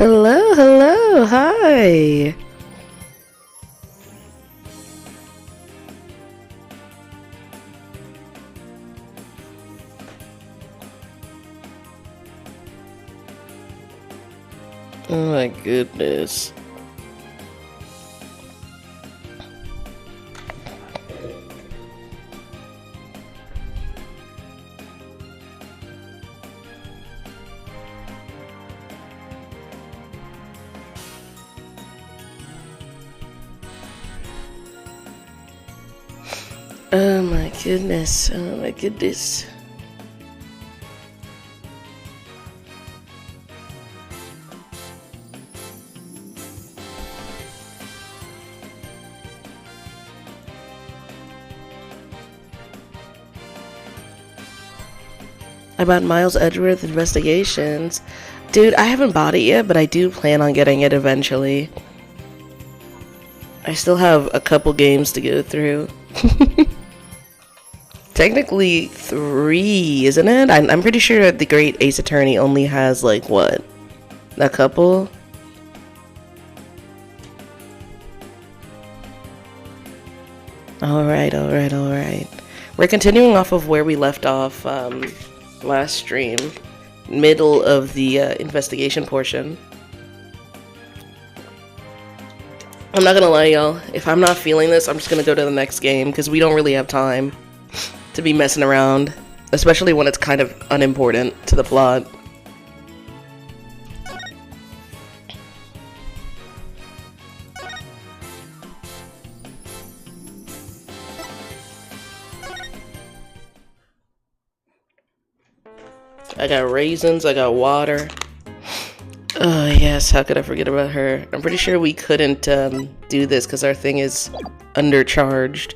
Hello, hello, hi. Oh my goodness. Oh my goodness, oh my goodness. I bought Miles Edgeworth Investigations. Dude, I haven't bought it yet, but I do plan on getting it eventually. I still have a couple games to go through. Technically 3, isn't it? I'm pretty sure the Great Ace Attorney only has, like, what? A couple? Alright, alright, alright. We're continuing off of where we left off last stream. Middle of the investigation portion. I'm not gonna lie, y'all. If I'm not feeling this, I'm just gonna go to the next game, because we don't really have time to be messing around, especially when it's kind of unimportant to the plot. I got raisins, I got water. Oh yes, how could I forget about her? I'm pretty sure we couldn't do this because our thing is undercharged.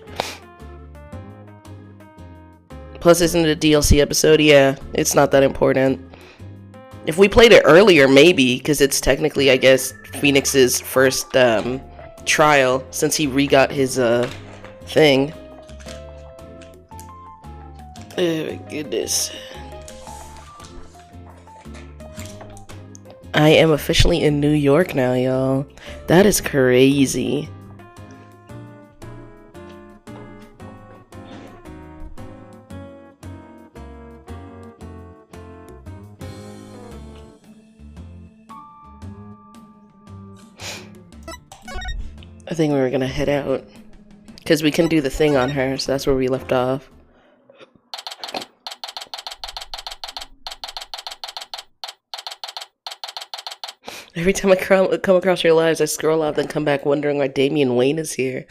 Plus, isn't it a DLC episode? Yeah, it's not that important. If we played it earlier, maybe, because it's technically, I guess, Phoenix's first trial since he re-got his thing. Oh my goodness. I am officially in New York now, y'all. That is crazy. I think we were gonna head out because we can do the thing on her, so that's where we left off. Every time I come across your lives, I scroll out and come back wondering why Damian Wayne is here.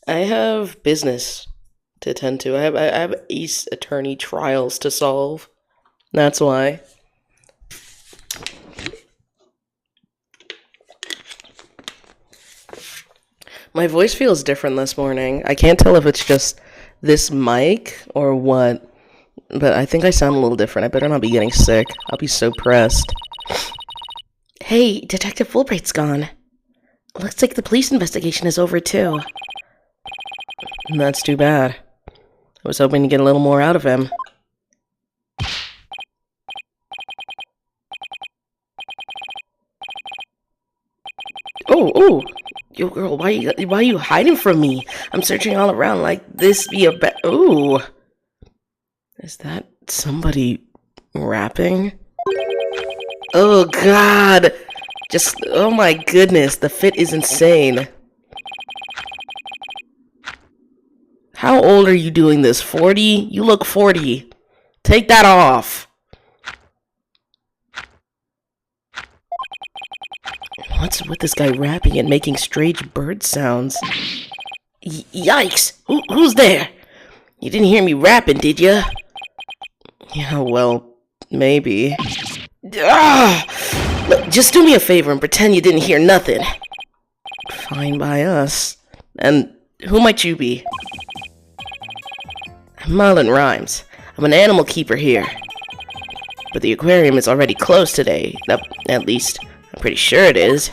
I have business to attend to. I have Ace Attorney trials to solve. That's why. My voice feels different this morning. I can't tell if it's just this mic or what, but I think I sound a little different. I better not be getting sick. I'll be so pressed. Hey, Detective Fulbright's gone. Looks like the police investigation is over too. That's too bad. I was hoping to get a little more out of him. Oh! Yo, girl, why are you hiding from me? I'm searching all around like this be a Ooh. Is that somebody rapping? Oh, God. Oh my goodness. The fit is insane. How old are you doing this? 40? You look 40. Take that off. What's with this guy rapping and making strange bird sounds? Yikes! Who's there? You didn't hear me rapping, did ya? Yeah, well, maybe. Look, just do me a favor and pretend you didn't hear nothing. Fine by us. And who might you be? I'm Marlon Rhymes. I'm an animal keeper here. But the aquarium is already closed today. At least, I'm pretty sure it is.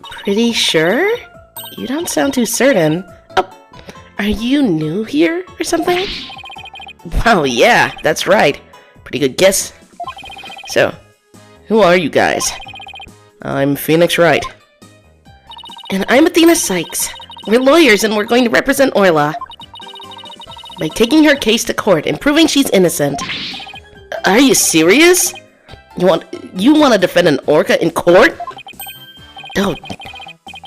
Pretty sure? You don't sound too certain. Oh, are you new here or something? Wow, yeah, that's right. Pretty good guess. So, Who are you guys? I'm Phoenix Wright. And I'm Athena Sykes. We're lawyers and we're going to represent Orla by taking her case to court and proving she's innocent. Are you serious? You want to defend an orca in court? Oh,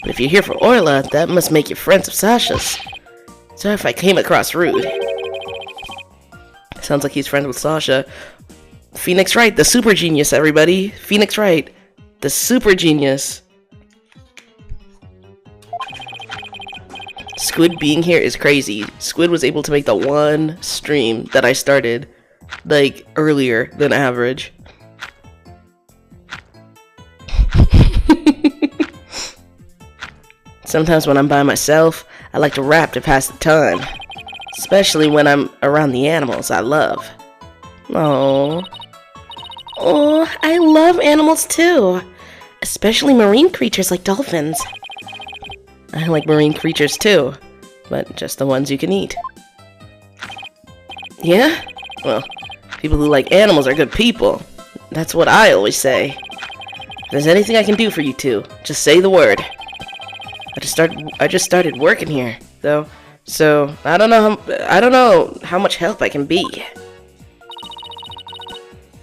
but if you're here for Orla, that must make you friends of Sasha's. Sorry if I came across rude. Sounds like he's friends with Sasha. Phoenix Wright, the super genius, everybody. Phoenix Wright, the super genius. Squid being here is crazy. Squid was able to make the one stream that I started, like, earlier than average. Sometimes when I'm by myself, I like to rap to pass the time. Especially when I'm around the animals I love. Aww. Oh, I love animals too. Especially marine creatures like dolphins. I like marine creatures too, but just the ones you can eat. Yeah? Well, people who like animals are good people. That's what I always say. If there's anything I can do for you two, just say the word. I just started working here, though, so I don't know how much help I can be.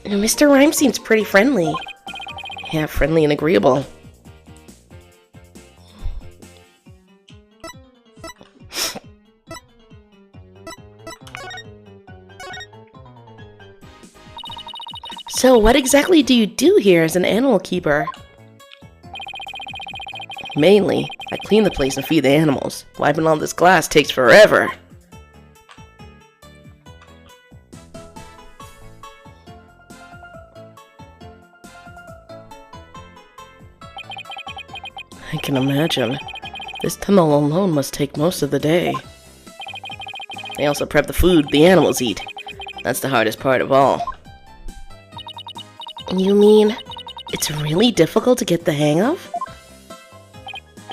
Mr. Rhyme seems pretty friendly. Yeah, friendly and agreeable. So what exactly do you do here as an animal keeper? Mainly, I clean the place and feed the animals. Wiping all this glass takes forever. I can imagine. This tunnel alone must take most of the day. They also prep the food the animals eat. That's the hardest part of all. You mean, it's really difficult to get the hang of?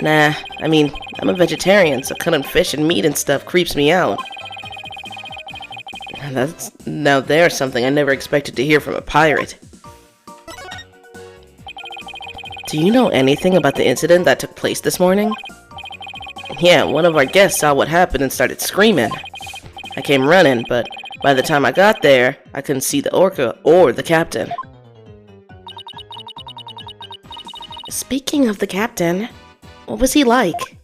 Nah, I mean, I'm a vegetarian, so cutting fish and meat and stuff creeps me out. Now there's something I never expected to hear from a pirate. Do you know anything about the incident that took place this morning? Yeah, one of our guests saw what happened and started screaming. I came running, but by the time I got there, I couldn't see the orca or the captain. Speaking of the captain, what was he like?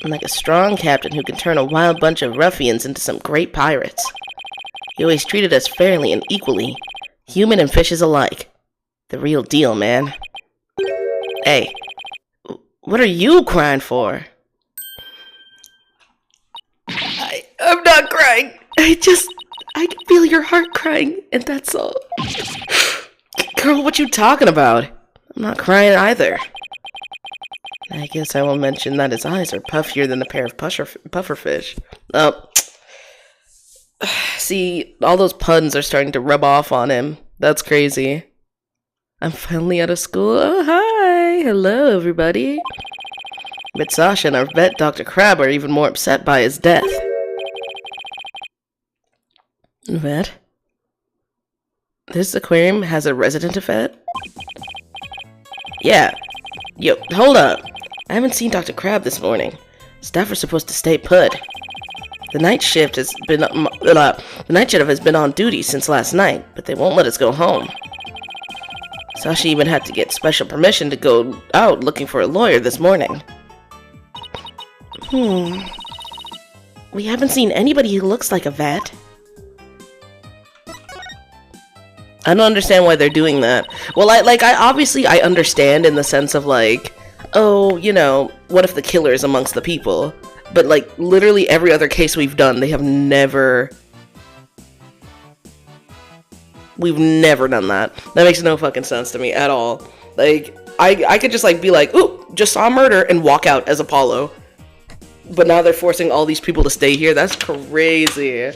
Like a strong captain who can turn a wild bunch of ruffians into some great pirates. He always treated us fairly and equally, human and fishes alike. The real deal, man. Hey, what are you crying for? I'm not crying. I can feel your heart crying, and that's all. Girl, what you talking about? I'm not crying either. I guess I will mention that his eyes are puffier than a pair of pufferfish. Oh. See, all those puns are starting to rub off on him. That's crazy. I'm finally out of school. Oh, hi. Hello, everybody. But Sasha and our vet, Dr. Crab, are even more upset by his death. Vet? This aquarium has a resident vet? Yeah. Yo, hold up. I haven't seen Dr. Crab this morning. Staff are supposed to stay put. The night shift has been on duty since last night, but they won't let us go home. Sasha even had to get special permission to go out looking for a lawyer this morning. We haven't seen anybody who looks like a vet. I don't understand why they're doing that. Well, I obviously understand in the sense of like, oh, you know, what if the killer is amongst the people? But like, literally every other case we've done, we've never done that. That makes no fucking sense to me at all. Like, I could just like be like, ooh, just saw murder and walk out as Apollo. But now they're forcing all these people to stay here. That's crazy.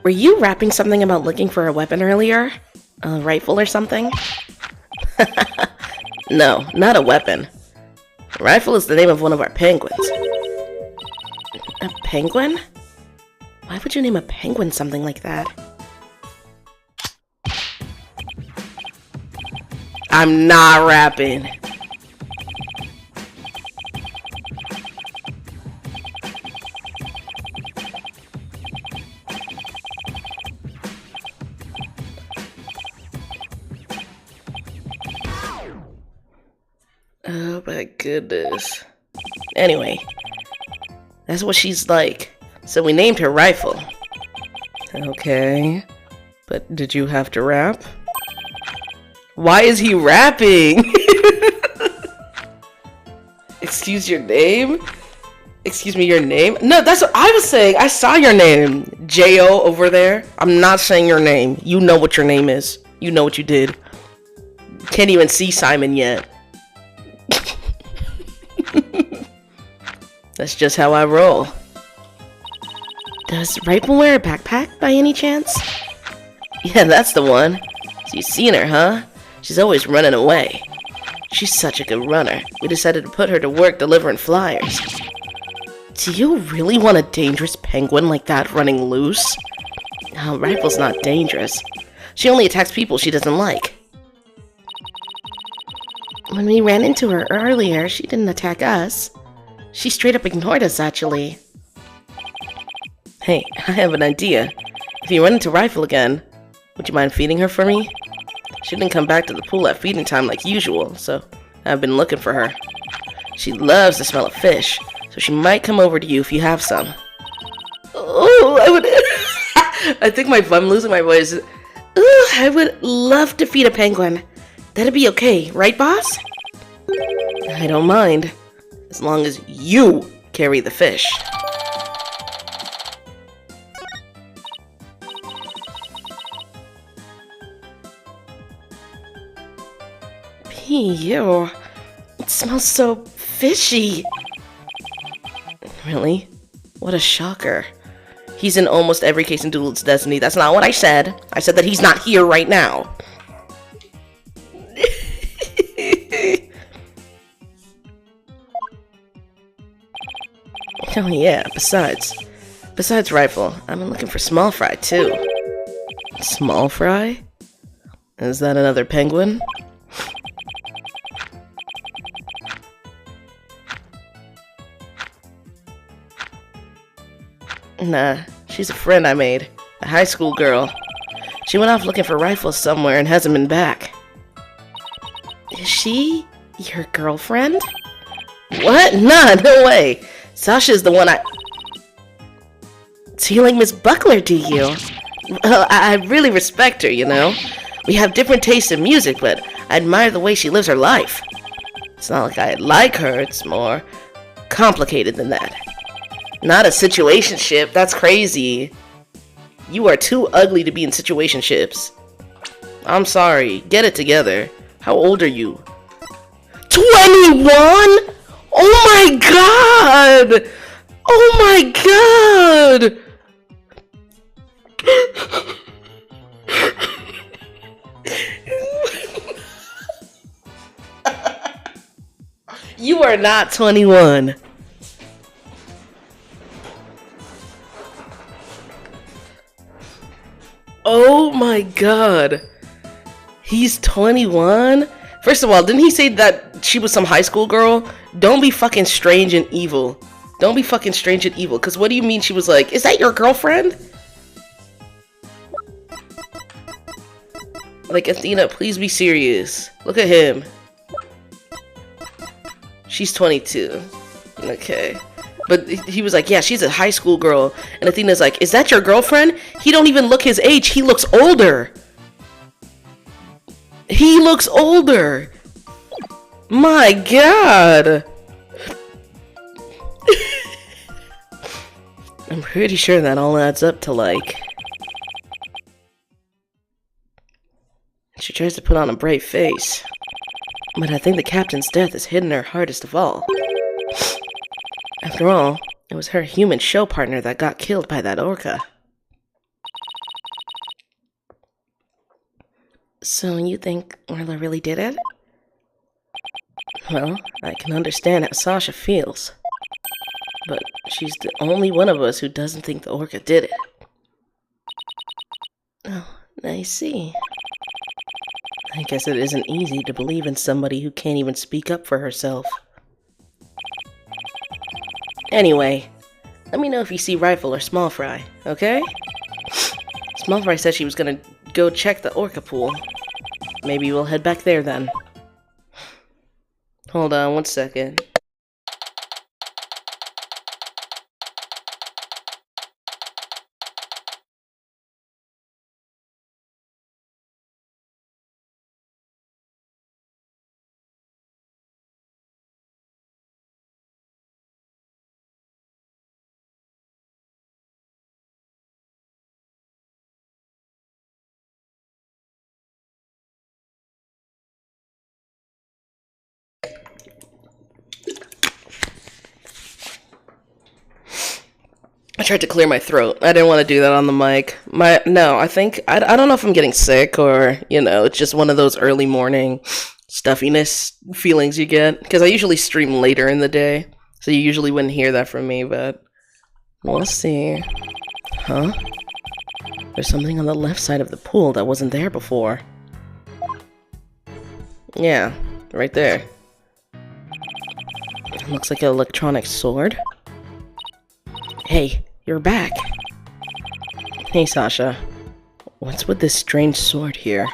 Were you rapping something about looking for a weapon earlier? A rifle or something? No, not a weapon. A rifle is the name of one of our penguins. A penguin? Why would you name a penguin something like that? I'm not rapping. Oh my goodness. Anyway, that's what she's like. So we named her Rifle. Okay. But did you have to rap? Why is he rapping? Excuse your name? Excuse me, your name? No, that's what I was saying. I saw your name. J.O. over there. I'm not saying your name. You know what your name is. You know what you did. Can't even see Simon yet. That's just how I roll. Does Rifle wear a backpack by any chance? Yeah, that's the one. So you seen her, huh? She's always running away. She's such a good runner. We decided to put her to work delivering flyers. Do you really want a dangerous penguin like that running loose? No, Rifle's not dangerous. She only attacks people she doesn't like. When we ran into her earlier, she didn't attack us. She straight up ignored us, actually. Hey, I have an idea. If you run into Rifle again, would you mind feeding her for me? She didn't come back to the pool at feeding time like usual, so I've been looking for her. She loves the smell of fish, so she might come over to you if you have some. Oh, I would... I think I'm losing my voice. Ooh, I would love to feed a penguin. That'd be okay, right, boss? I don't mind, as long as you carry the fish. Ew, it smells so fishy. Really? What a shocker. He's in almost every case in Duel's Destiny. That's not what I said. I said that he's not here right now. Oh yeah, besides Rifle, I've been looking for Small Fry too. Small Fry? Is that another penguin? Nah, she's a friend I made. A high school girl. She went off looking for Rifle somewhere and hasn't been back. Is she your girlfriend? What? Nah, no way. Sasha's the one So you like Miss Buckler, do you? Well, I really respect her, you know? We have different tastes in music, but I admire the way she lives her life. It's not like I like her, it's more complicated than that. Not a situationship, that's crazy. You are too ugly to be in situationships. I'm sorry, get it together. How old are you? 21?! Oh my god! Oh my god! You are not 21. Oh my god. He's 21? First of all, didn't he say that she was some high school girl? Don't be fucking strange and evil. Don't be fucking strange and evil. Because what do you mean she was like, is that your girlfriend? Like, Athena, please be serious. Look at him. She's 22. Okay. But he was like, yeah, she's a high school girl. And Athena's like, is that your girlfriend? He don't even look his age. He looks older. He looks older. My god. I'm pretty sure that all adds up to like... She tries to put on a brave face. But I think the captain's death has hidden her hardest of all. After all, it was her human show partner that got killed by that orca. So you think Orla really did it? Well, I can understand how Sasha feels. But she's the only one of us who doesn't think the orca did it. Oh, I see. I guess it isn't easy to believe in somebody who can't even speak up for herself. Anyway, let me know if you see Rifle or Small Fry, okay? Small Fry said she was gonna go check the orca pool. Maybe we'll head back there then. Hold on 1 second. I tried to clear my throat. I didn't want to do that on the mic. I don't know if I'm getting sick or, it's just one of those early morning stuffiness feelings you get. Because I usually stream later in the day. So you usually wouldn't hear that from me, but we'll see. Huh? There's something on the left side of the pool that wasn't there before. Yeah, right there. It looks like an electronic sword. Hey, you're back. Hey, Sasha. What's with this strange sword here?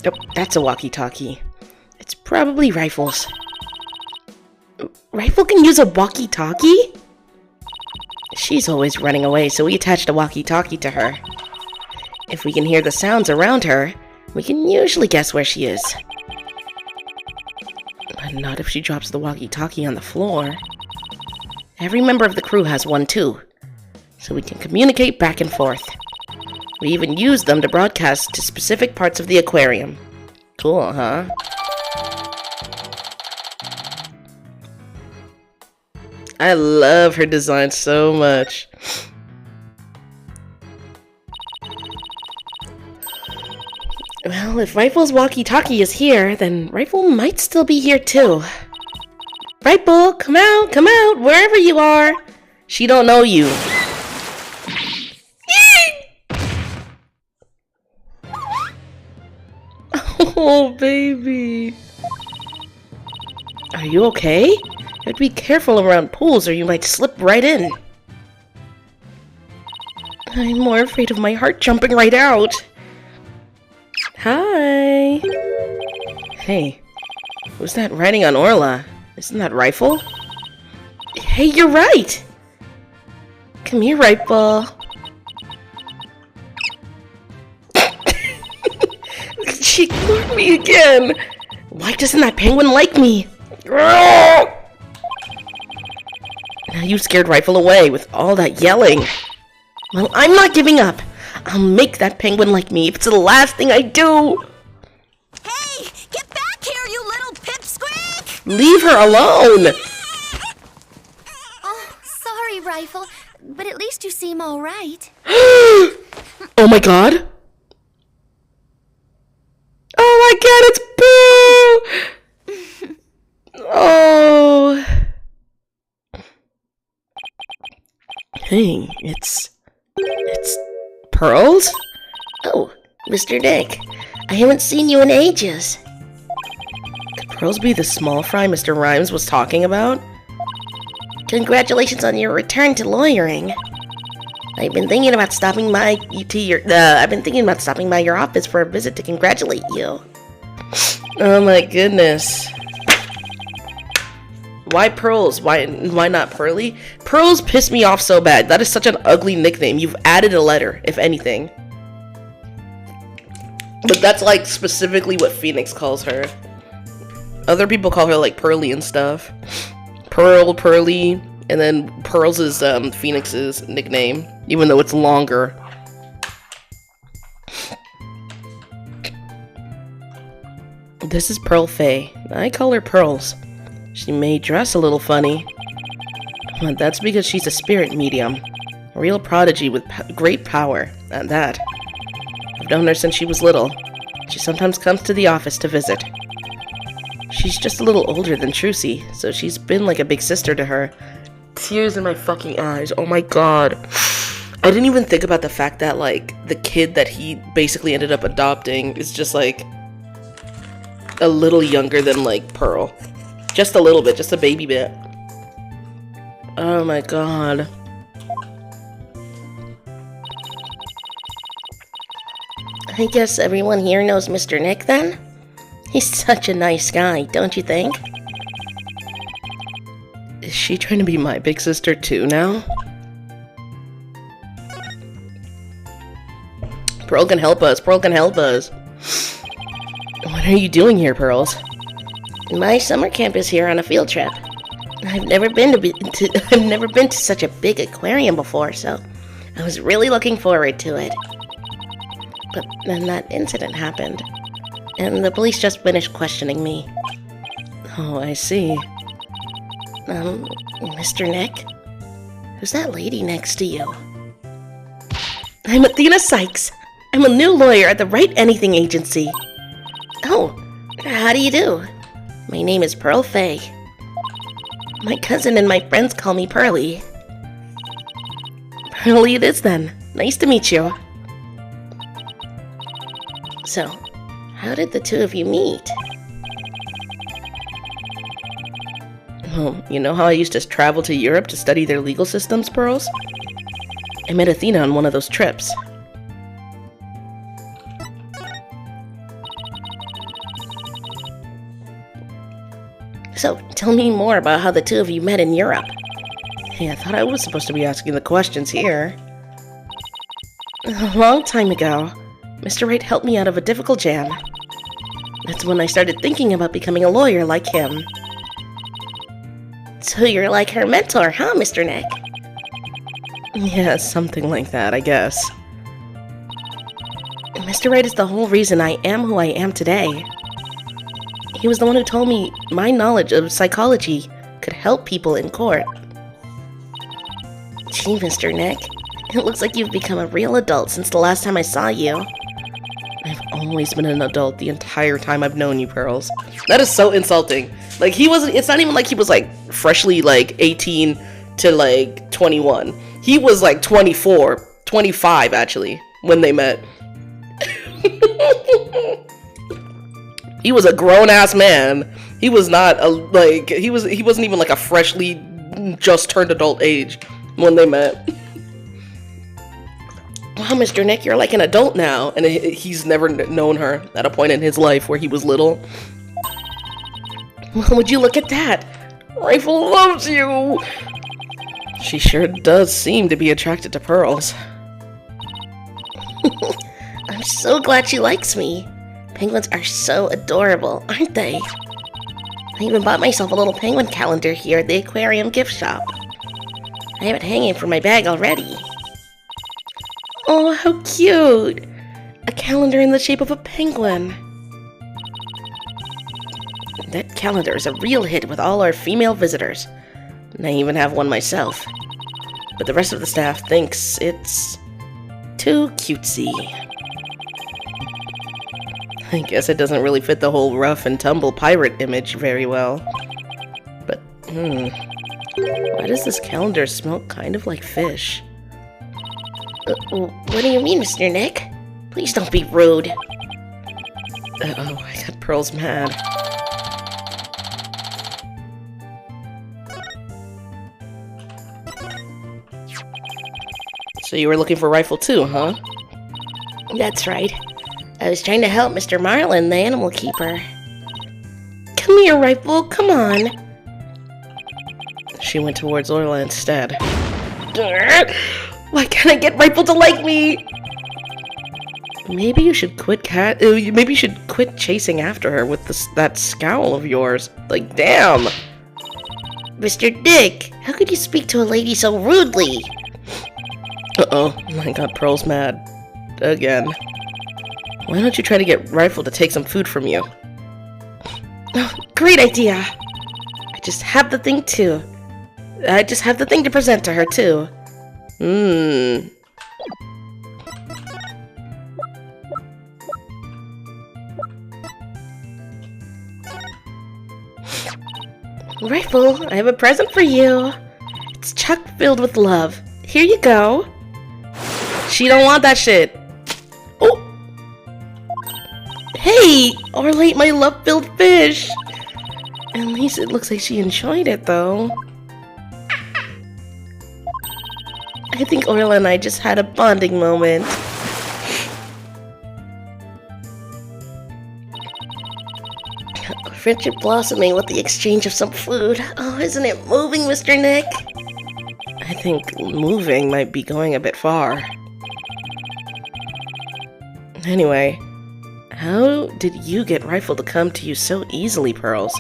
Oh, that's a walkie-talkie. It's probably Rifle's. Rifle can use a walkie-talkie? She's always running away, so we attached a walkie-talkie to her. If we can hear the sounds around her, we can usually guess where she is. But not if she drops the walkie-talkie on the floor. Every member of the crew has one too, so we can communicate back and forth. We even use them to broadcast to specific parts of the aquarium. Cool, huh? I love her design so much. Well, if Rifle's walkie-talkie is here, then Rifle might still be here too. Rifle, come out, wherever you are. She don't know you. Oh, baby. Are you okay? You have to be careful around pools or you might slip right in. I'm more afraid of my heart jumping right out. Hi. Hey, who's that riding on Orla? Isn't that Rifle? Hey, you're right! Come here, Rifle. She ignored me again! Why doesn't that penguin like me? Now you scared Rifle away with all that yelling. Well, I'm not giving up. I'll make that penguin like me if it's the last thing I do! Hey! Get back here, you little pipsqueak! Leave her alone! Oh, sorry, Rifle, but at least you seem alright. Oh my god! Oh my god, it's Boo! Oh. Hey, it's Pearls? Oh, Mr. Dick. I haven't seen you in ages. Could Pearls be the small fry Mr. Rhymes was talking about? Congratulations on your return to lawyering. I've been thinking about stopping by your office for a visit to congratulate you. Oh my goodness. Why Pearls? Why not Pearly? Pearls piss me off so bad. That is such an ugly nickname. You've added a letter, if anything. But that's like specifically what Phoenix calls her. Other people call her like Pearly and stuff. Pearl, Pearly, and then Pearls is Phoenix's nickname, even though it's longer. This is Pearl Faye. I call her Pearls. She may dress a little funny, but that's because she's a spirit medium. A real prodigy with great power, at that. I've known her since she was little. She sometimes comes to the office to visit. She's just a little older than Trucy, so she's been like a big sister to her. Tears in my fucking eyes. Oh my god. I didn't even think about the fact that, like, the kid that he basically ended up adopting is just, like, a little younger than, like, Pearl. Just a little bit, just a baby bit. Oh my god. I guess everyone here knows Mr. Nick then? He's such a nice guy, don't you think? Is she trying to be my big sister too now? Pearl can help us. Pearl can help us. What are you doing here, Pearls? My summer camp is here on a field trip. I've never been to such a big aquarium before, so I was really looking forward to it. But then that incident happened, and the police just finished questioning me. Oh, I see. Mr. Nick? Who's that lady next to you? I'm Athena Sykes. I'm a new lawyer at the Wright Anything Agency. Oh, how do you do? My name is Pearl Faye. My cousin and my friends call me Pearly. Pearly it is then. Nice to meet you. So, how did the two of you meet? Well, you know how I used to travel to Europe to study their legal systems, Pearls? I met Athena on one of those trips. So, tell me more about how the two of you met in Europe. Hey, I thought I was supposed to be asking the questions here. A long time ago, Mr. Wright helped me out of a difficult jam. That's when I started thinking about becoming a lawyer like him. So you're like her mentor, huh, Mr. Nick? Yeah, something like that, I guess. Mr. Wright is the whole reason I am who I am today. He was the one who told me my knowledge of psychology could help people in court. Gee, Mr. Nick, it looks like you've become a real adult since the last time I saw you. I've always been an adult the entire time I've known you, Pearls. That is so insulting. Like, he wasn't, it's not even like he was, like, freshly, like, 18 to, like, 21. He was, like, 24, 25, actually, when they met. He was a grown-ass man. He was not, a, like, he wasn't even, like, a freshly just-turned adult age when they met. Wow, Mr. Nick, you're like an adult now. And he's never known her at a point in his life where he was little. Well, would you look at that? Rifle loves you! She sure does seem to be attracted to Pearls. I'm so glad she likes me. Penguins are so adorable, aren't they? I even bought myself a little penguin calendar here at the aquarium gift shop. I have it hanging from my bag already. Oh, how cute! A calendar in the shape of a penguin. That calendar is a real hit with all our female visitors. And I even have one myself. But the rest of the staff thinks it's too cutesy. I guess it doesn't really fit the whole rough and tumble pirate image very well. But, why does this calendar smell kind of like fish? What do you mean, Mr. Nick? Please don't be rude. Uh-oh, I got Pearls mad. So you were looking for Rifle too, huh? That's right. I was trying to help Mr. Marlin, the animal keeper. Come here, Rifle, come on. She went towards Orla instead. Why can't I get Rifle to like me? Maybe you should quit chasing after her with that scowl of yours. Like, damn. Mr. Dick, how could you speak to a lady so rudely? Uh-oh, I got Pearls mad. Again. Why don't you try to get Rifle to take some food from you? Oh, great idea. I just have the thing to present to her, too. Rifle, I have a present for you. It's It's chock filled with love. Here you go. She don't want that shit. Oh! Hey! Orla ate my love-filled fish! At least it looks like she enjoyed it, though. I think Orla and I just had a bonding moment. Friendship blossoming with the exchange of some food. Oh, isn't it moving, Mr. Nick? I think moving might be going a bit far. Anyway, how did you get Rifle to come to you so easily, Pearls?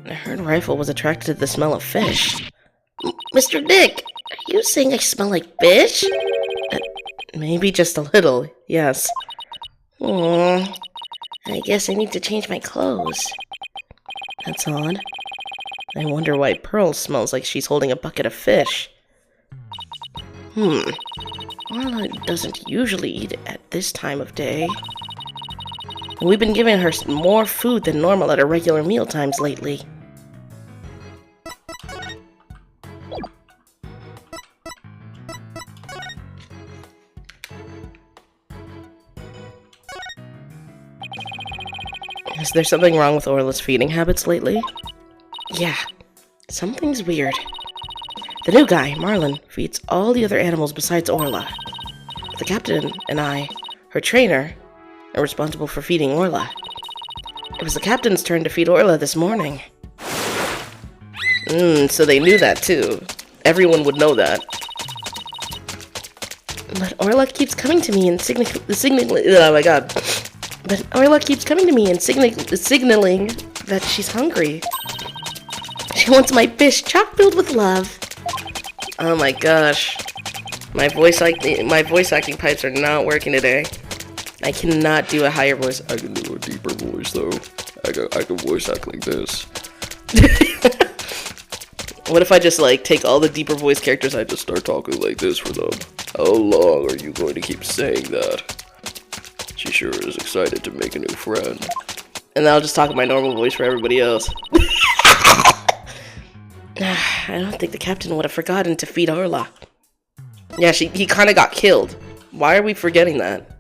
I heard Rifle was attracted to the smell of fish. Mr. Nick, are you saying I smell like fish? Maybe just a little, yes. Aww. I guess I need to change my clothes. That's odd. I wonder why Pearl smells like she's holding a bucket of fish. Orla doesn't usually eat at this time of day. And we've been giving her more food than normal at her regular meal times lately. Is there something wrong with Orla's feeding habits lately? Yeah, something's weird. The new guy, Marlin, feeds all the other animals besides Orla. The captain and I, her trainer, are responsible for feeding Orla. It was the captain's turn to feed Orla this morning. So they knew that too. Everyone would know that. But Orla keeps coming to me and oh my god. But Orla keeps coming to me and signaling that she's hungry. She wants my fish chock filled with love. Oh my gosh. My voice acting pipes are not working today. I cannot do a higher voice. I can do a deeper voice though. I can voice act like this. What if I just like take all the deeper voice characters? I just start talking like this for them. How long are you going to keep saying that? She sure is excited to make a new friend. And then I'll just talk in my normal voice for everybody else. I don't think the captain would have forgotten to feed Orla. Yeah, he kind of got killed. Why are we forgetting that?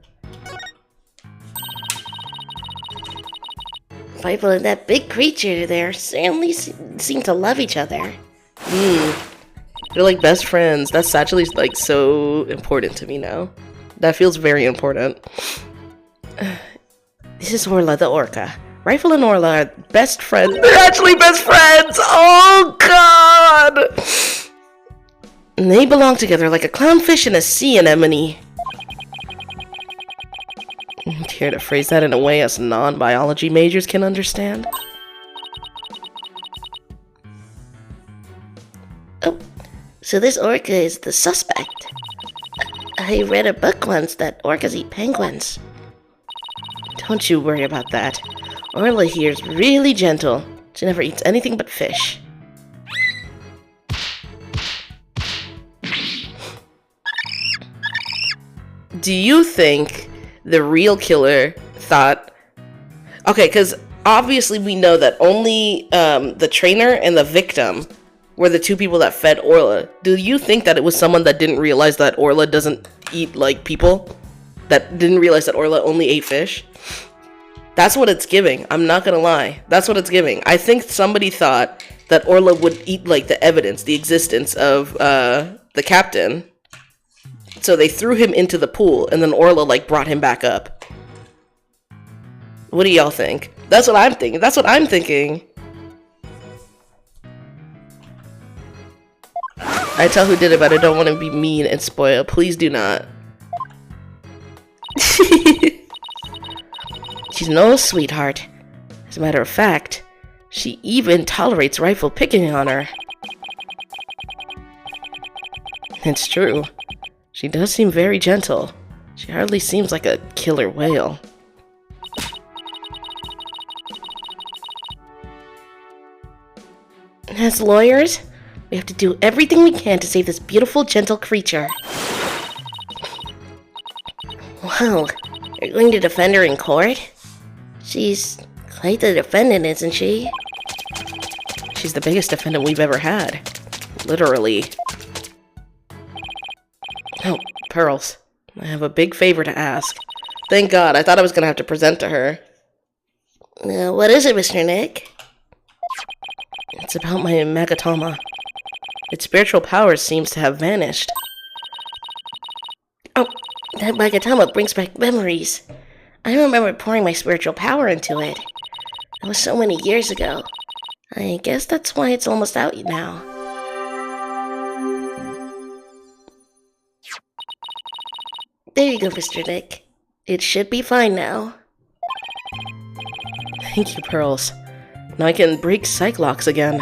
Piper and that big creature there certainly seem to love each other. They're like best friends. That's actually like so important to me now. That feels very important. This is Orla the orca. Rifle and Orla are best friends. They're actually best friends! Oh god! And they belong together like a clownfish and a sea anemone. Care to phrase that in a way us non-biology majors can understand? Oh, so this orca is the suspect. I read a book once that orcas eat penguins. Don't you worry about that. Orla here's really gentle. She never eats anything but fish. Do you think the real killer thought... Okay, because obviously we know that only the trainer and the victim were the two people that fed Orla. Do you think that it was someone that didn't realize that Orla doesn't eat like people? That didn't realize that Orla only ate fish? That's what it's giving. I'm not gonna lie. That's what it's giving. I think somebody thought that Orla would eat like the evidence, the existence of the captain. So they threw him into the pool, and then Orla like brought him back up. What do y'all think? That's what I'm thinking. That's what I'm thinking. I tell who did it, but I don't want to be mean and spoil. Please do not. She's no sweetheart. As a matter of fact, she even tolerates Rifle picking on her. It's true. She does seem very gentle. She hardly seems like a killer whale. As lawyers, we have to do everything we can to save this beautiful, gentle creature. Wow, you're going to defend her in court? She's quite the defendant, isn't she? She's the biggest defendant we've ever had. Literally. Oh, Pearls. I have a big favor to ask. Thank God, I thought I was gonna have to present to her. What is it, Mr. Nick? It's about my Magatama. Its spiritual power seems to have vanished. Oh, that Magatama brings back memories. I remember pouring my spiritual power into it. That was so many years ago. I guess that's why it's almost out now. There you go, Mr. Nick. It should be fine now. Thank you, Pearls. Now I can break psych locks again.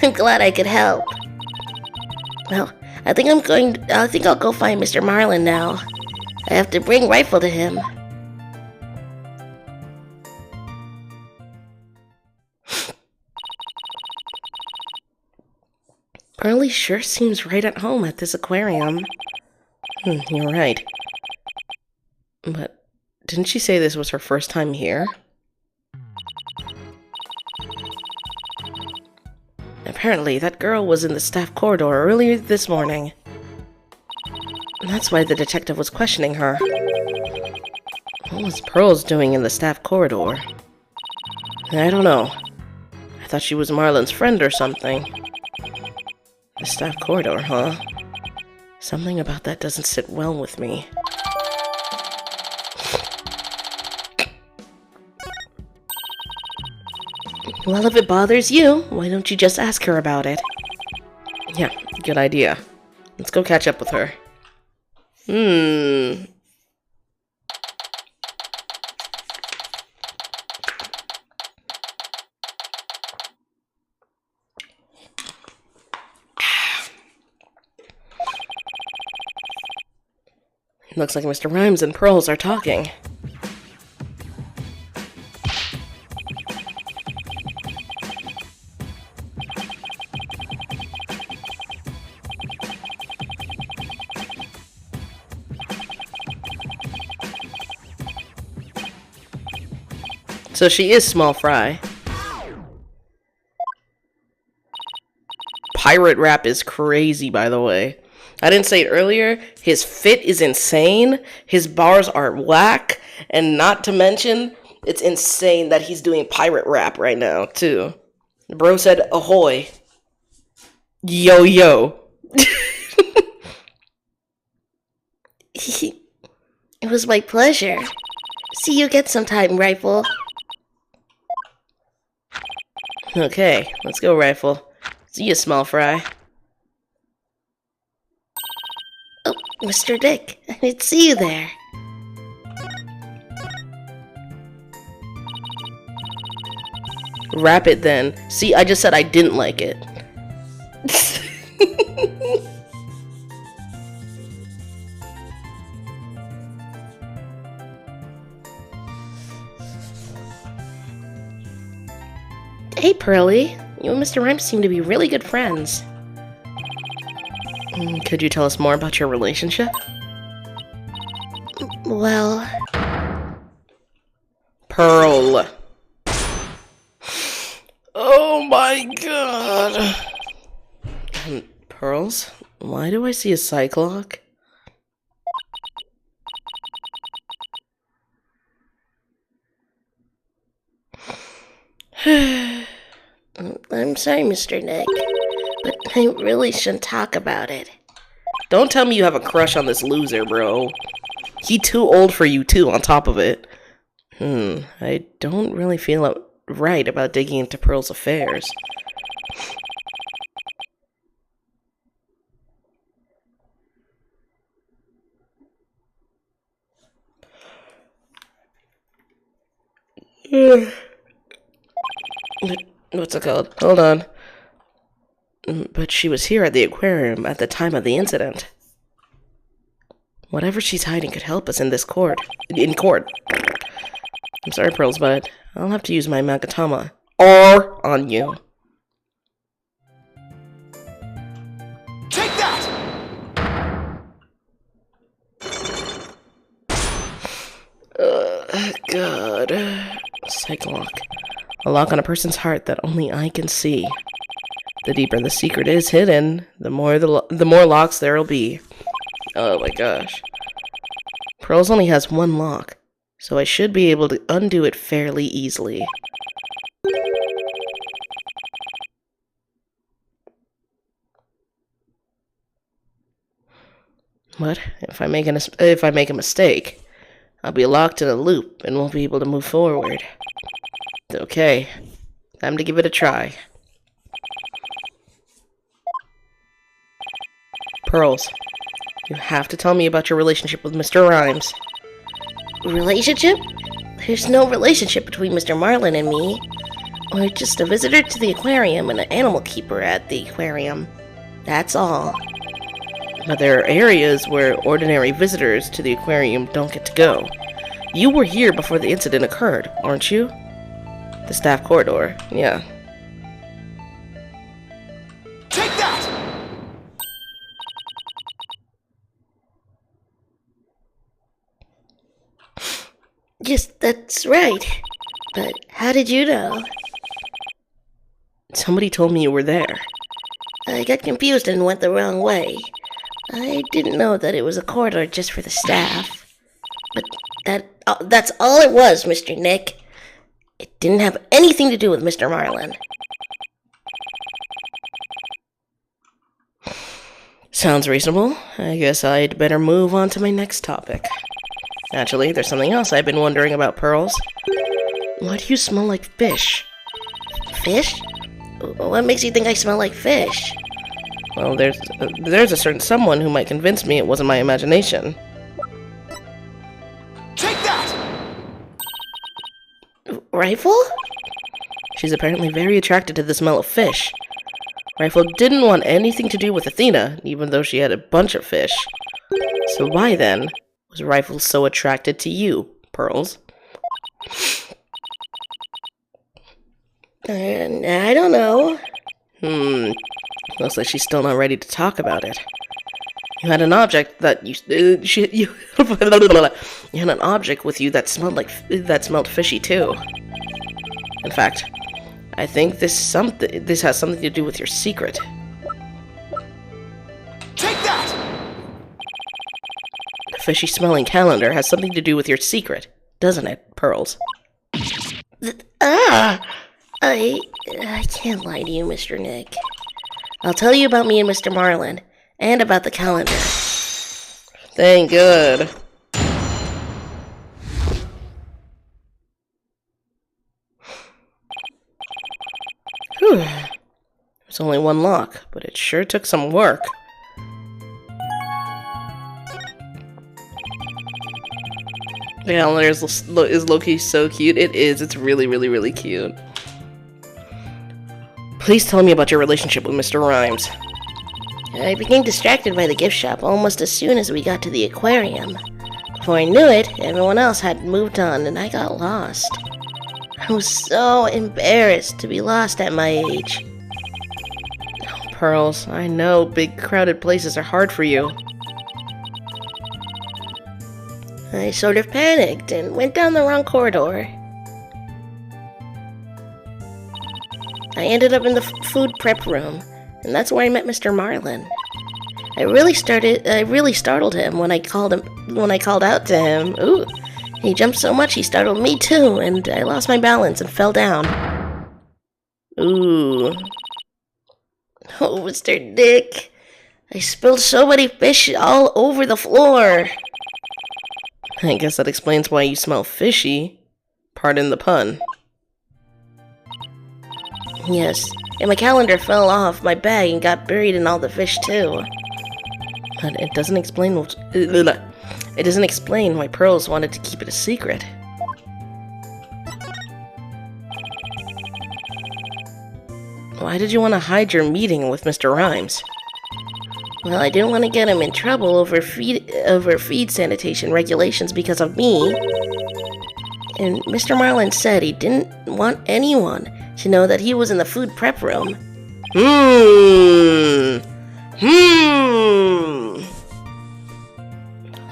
I'm glad I could help. Well, I think I'll go find Mr. Marlin now. I have to bring Rifle to him. Pearlie sure seems right at home at this aquarium. You're right. But didn't she say this was her first time here? Apparently, that girl was in the staff corridor earlier this morning. That's why the detective was questioning her. What was Pearls doing in the staff corridor? I don't know. I thought she was Marlin's friend or something. The staff corridor, huh? Something about that doesn't sit well with me. Well, if it bothers you, why don't you just ask her about it? Yeah, good idea. Let's go catch up with her. Looks like Mr. Rhymes and Pearls are talking. So she is small fry. Pirate rap is crazy, by the way. I didn't say it earlier, his fit is insane, his bars are whack, and not to mention, it's insane that he's doing pirate rap right now, too. Bro said, ahoy. Yo, yo. It was my pleasure. See you again sometime, Rifle. Okay, let's go, Rifle. See you, small fry. Oh, Mr. Dick, I didn't see you there. Wrap it then. See, I just said I didn't like it. Hey, Pearlie. You and Mr. Rhymes seem to be really good friends. Could you tell us more about your relationship? Well... Pearl. Oh my god. Pearls? Why do I see a cyclock? I'm sorry, Mr. Nick, but I really shouldn't talk about it. Don't tell me you have a crush on this loser, bro. He too old for you, too, on top of it. I don't really feel right about digging into Pearl's affairs. What's it called? Hold on. But she was here at the aquarium at the time of the incident. Whatever she's hiding could help us in this court. In court. I'm sorry, Pearls, but I'll have to use my Magatama. Or on you. Take that! God. Psych lock. A lock on a person's heart that only I can see. The deeper the secret is hidden, the more locks there'll be. Oh my gosh. Pearls only has one lock, so I should be able to undo it fairly easily. But if I make a mistake, I'll be locked in a loop and won't be able to move forward. Okay, time to give it a try. Pearls, you have to tell me about your relationship with Mr. Rhymes. Relationship? There's no relationship between Mr. Marlin and me. We're just a visitor to the aquarium and an animal keeper at the aquarium. That's all. But there are areas where ordinary visitors to the aquarium don't get to go. You were here before the incident occurred, aren't you? The staff corridor, yeah. Take that! Yes, that's right. But how did you know? Somebody told me you were there. I got confused and went the wrong way. I didn't know that it was a corridor just for the staff. But that's all it was, Mr. Nick. It didn't have anything to do with Mr. Marlin. Sounds reasonable. I guess I'd better move on to my next topic. Actually, there's something else I've been wondering about, Pearls. Why do you smell like fish? Fish? What makes you think I smell like fish? Well, there's a certain someone who might convince me it wasn't my imagination. Take that! Rifle? She's apparently very attracted to the smell of fish. Rifle didn't want anything to do with Athena, even though she had a bunch of fish. So why, then, was Rifle so attracted to you, Pearls? I don't know. Looks like she's still not ready to talk about it. You had an object that you had an object with you that smelled fishy too. In fact, I think this has something to do with your secret. Take that! The fishy smelling calendar has something to do with your secret, doesn't it, Pearls? I can't lie to you, Mr. Nick. I'll tell you about me and Mr. Marlin, and about the calendar. Thank good. Whew. There's only one lock, but it sure took some work. The calendar is low-key so cute. It is. It's really, really, really cute. Please tell me about your relationship with Mr. Rhymes. I became distracted by the gift shop almost as soon as we got to the aquarium. Before I knew it, everyone else had moved on and I got lost. I was so embarrassed to be lost at my age. Oh, Pearls, I know big crowded places are hard for you. I sort of panicked and went down the wrong corridor. I ended up in the food prep room, and that's where I met Mr. Marlin. I really startled him when I called out to him. Ooh, he jumped so much he startled me too, and I lost my balance and fell down. Ooh. Oh, Mr. Nick, I spilled so many fish all over the floor. I guess that explains why you smell fishy. Pardon the pun. Yes, and my calendar fell off my bag and got buried in all the fish too. But it doesn't explain why Pearls wanted to keep it a secret. Why did you want to hide your meeting with Mr. Rhymes? Well, I didn't want to get him in trouble over feed sanitation regulations because of me. And Mr. Marlin said he didn't want anyone to know that he was in the food prep room.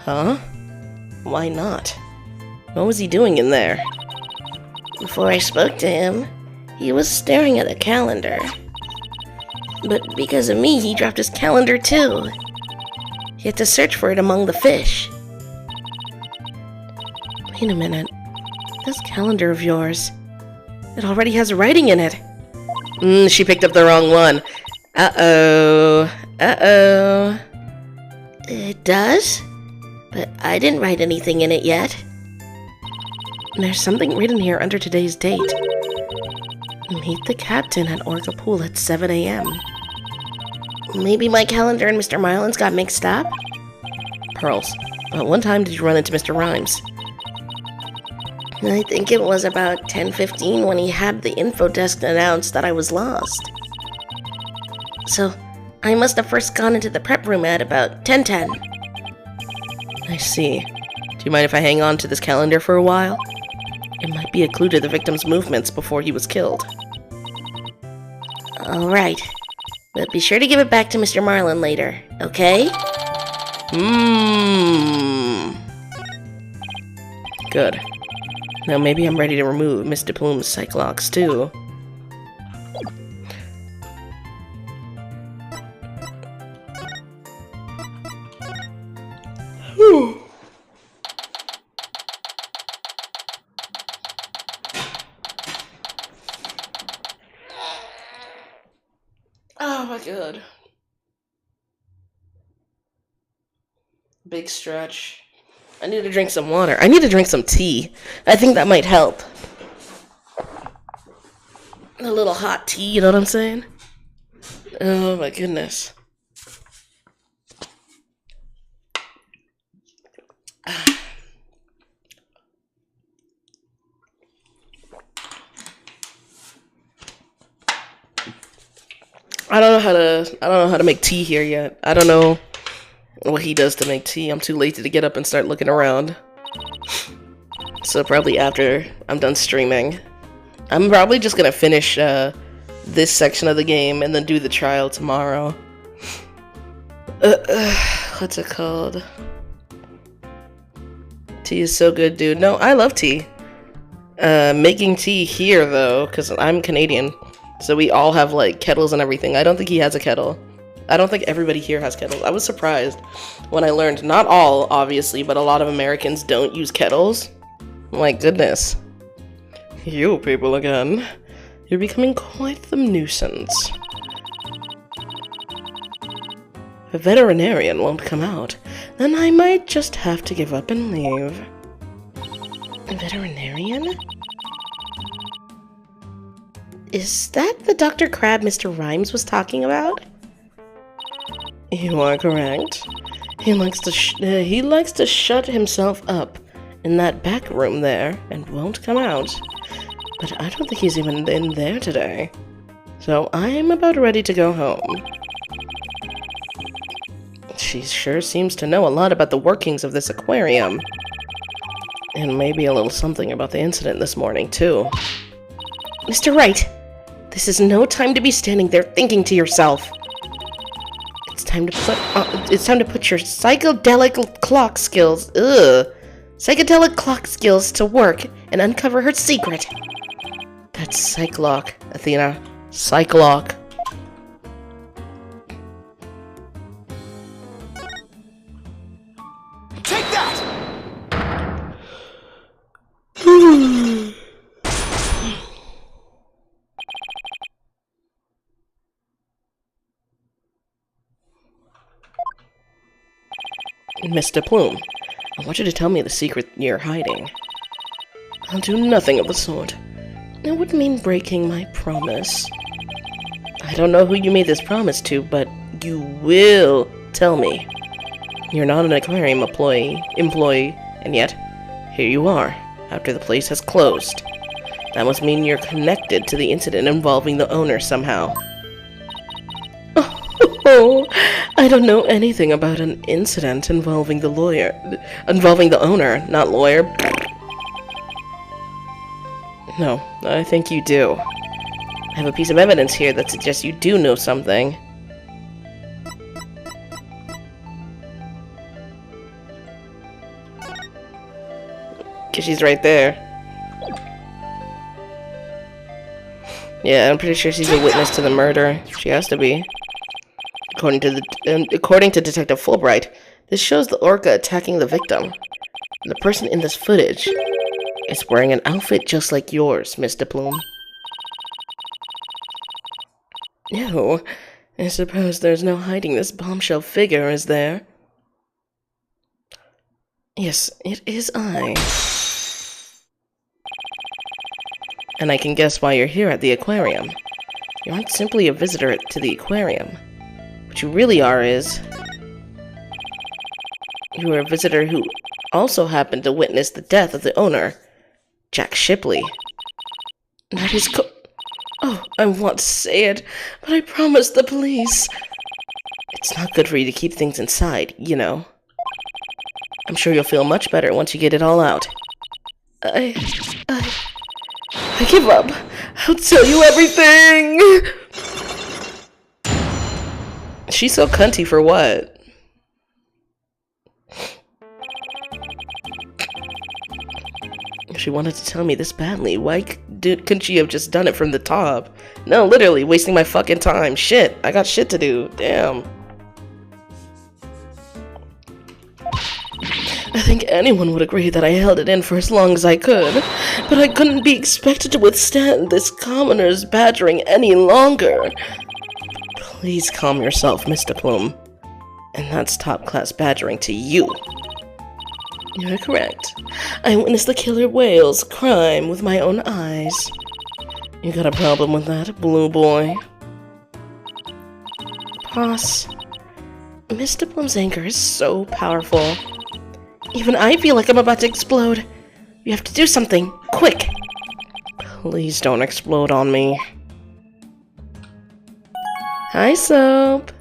Huh? Why not? What was he doing in there? Before I spoke to him, he was staring at the calendar. But because of me, he dropped his calendar too. He had to search for it among the fish. Wait a minute. This calendar of yours, it already has writing in it. She picked up the wrong one. Uh-oh. Uh-oh. It does? But I didn't write anything in it yet. There's something written here under today's date. Meet the captain at Orca Pool at 7 a.m. Maybe my calendar and Mr. Mylan's got mixed up? Pearls, about what time did you run into Mr. Rhymes? I think it was about 10:15 when he had the info desk announce that I was lost. So, I must have first gone into the prep room at about 10:10. I see. Do you mind if I hang on to this calendar for a while? It might be a clue to the victim's movements before he was killed. Alright. But be sure to give it back to Mr. Marlin later, okay? Good. Now maybe I'm ready to remove Miss DePlume's Cyclops too. Oh my god. Big stretch. I need to drink some water. I need to drink some tea. I think that might help. A little hot tea, you know what I'm saying? Oh my goodness. I don't know how to make tea here yet. I don't know what he does to make tea. I'm too lazy to get up and start looking around. So probably after I'm done streaming. I'm probably just gonna finish this section of the game and then do the trial tomorrow. What's it called? Tea is so good, dude. No, I love tea. Making tea here, though, because I'm Canadian, so we all have, like, kettles and everything. I don't think he has a kettle. I don't think everybody here has kettles. I was surprised when I learned, not all, obviously, but a lot of Americans don't use kettles. My goodness. You people again. You're becoming quite the nuisance. A veterinarian won't come out. Then I might just have to give up and leave. A veterinarian? Is that the Dr. Crab Mr. Rhymes was talking about? You are correct. He likes to shut himself up in that back room there and won't come out. But I don't think he's even in there today. So I'm about ready to go home. She sure seems to know a lot about the workings of this aquarium. And maybe a little something about the incident this morning, too. Mr. Wright, this is no time to be standing there thinking to yourself. It's time to put your psychedelic clock skills, to work and uncover her secret. That's Cyclock, Athena. Cyclock. Take that! Mr. Plume, I want you to tell me the secret you're hiding. I'll do nothing of the sort. It would mean breaking my promise. I don't know who you made this promise to, but you will tell me. You're not an aquarium employee, and yet, here you are, after the place has closed. That must mean you're connected to the incident involving the owner somehow. Oh, I don't know anything about an incident involving the owner, not lawyer. No, I think you do. I have a piece of evidence here that suggests you do know something. Because she's right there. Yeah, I'm pretty sure she's a witness to the murder. She has to be. According to Detective Fulbright, this shows the orca attacking the victim. The person in this footage is wearing an outfit just like yours, Mr. Plume. No, I suppose there's no hiding this bombshell figure, is there? Yes, it is I. And I can guess why you're here at the aquarium. You aren't simply a visitor to the aquarium. What you really are is... you are a visitor who also happened to witness the death of the owner, Jack Shipley. That is Oh, I want to say it, but I promised the police. It's not good for you to keep things inside, you know. I'm sure you'll feel much better once you get it all out. I give up. I'll tell you everything! She's so cunty for what? If she wanted to tell me this badly, why couldn't she have just done it from the top? No, literally, wasting my fucking time. Shit, I got shit to do. Damn. I think anyone would agree that I held it in for as long as I could, but I couldn't be expected to withstand this commoner's badgering any longer. Please calm yourself, Mr. Plume. And that's top-class badgering to you. You're correct. I witnessed the killer whale's crime with my own eyes. You got a problem with that, blue boy? Boss, Mr. Plume's anger is so powerful. Even I feel like I'm about to explode. You have to do something, quick! Please don't explode on me. Hi, Soap.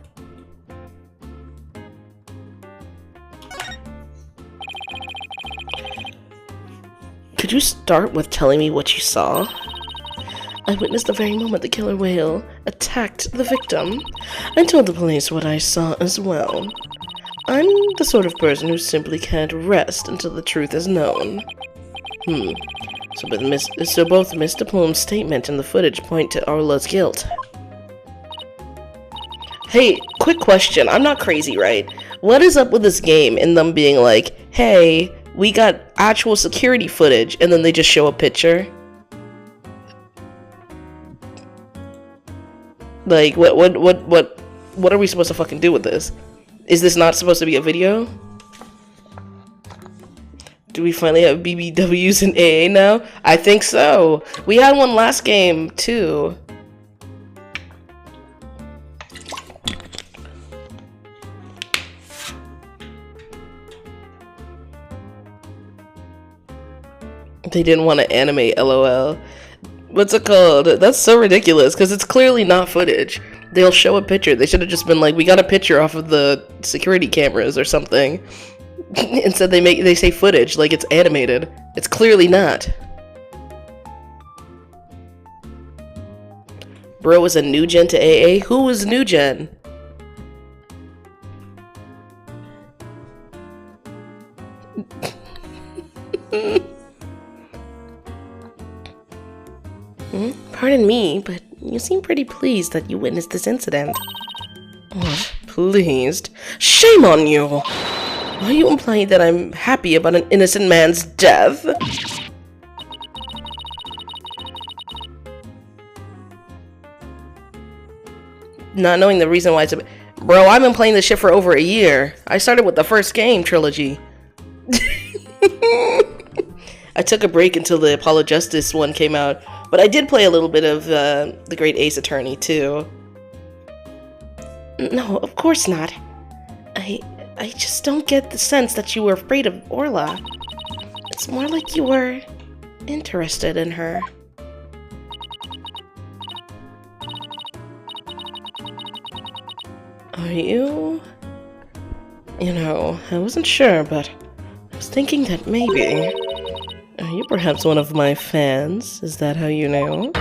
Could you start with telling me what you saw? I witnessed the very moment the killer whale attacked the victim. I told the police what I saw as well. I'm the sort of person who simply can't rest until the truth is known. So both Mr. Plume's statement and the footage point to Orla's guilt. Hey, quick question. I'm not crazy, right? What is up with this game and them being like, hey, we got actual security footage, and then they just show a picture? Like, what are we supposed to fucking do with this? Is this not supposed to be a video? Do we finally have BBWs in AA now? I think so. We had one last game, too. They didn't want to animate, LOL. What's it called? That's so ridiculous, because it's clearly not footage. They'll show a picture. They should have just been like, we got a picture off of the security cameras or something. Instead they say footage, like it's animated. It's clearly not. Bro is a new gen to AA? Who is new gen? Pardon me, but you seem pretty pleased that you witnessed this incident. What? Pleased? Shame on you! Are you implying that I'm happy about an innocent man's death? Not knowing the reason why it's Bro, I've been playing this shit for over a year. I started with the first game trilogy. I took a break until the Apollo Justice one came out, but I did play a little bit of The Great Ace Attorney too. No, of course not. I just don't get the sense that you were afraid of Orla. It's more like you were interested in her. Are you? You know, I wasn't sure, but I was thinking that maybe... Are you perhaps one of my fans? Is that how you know?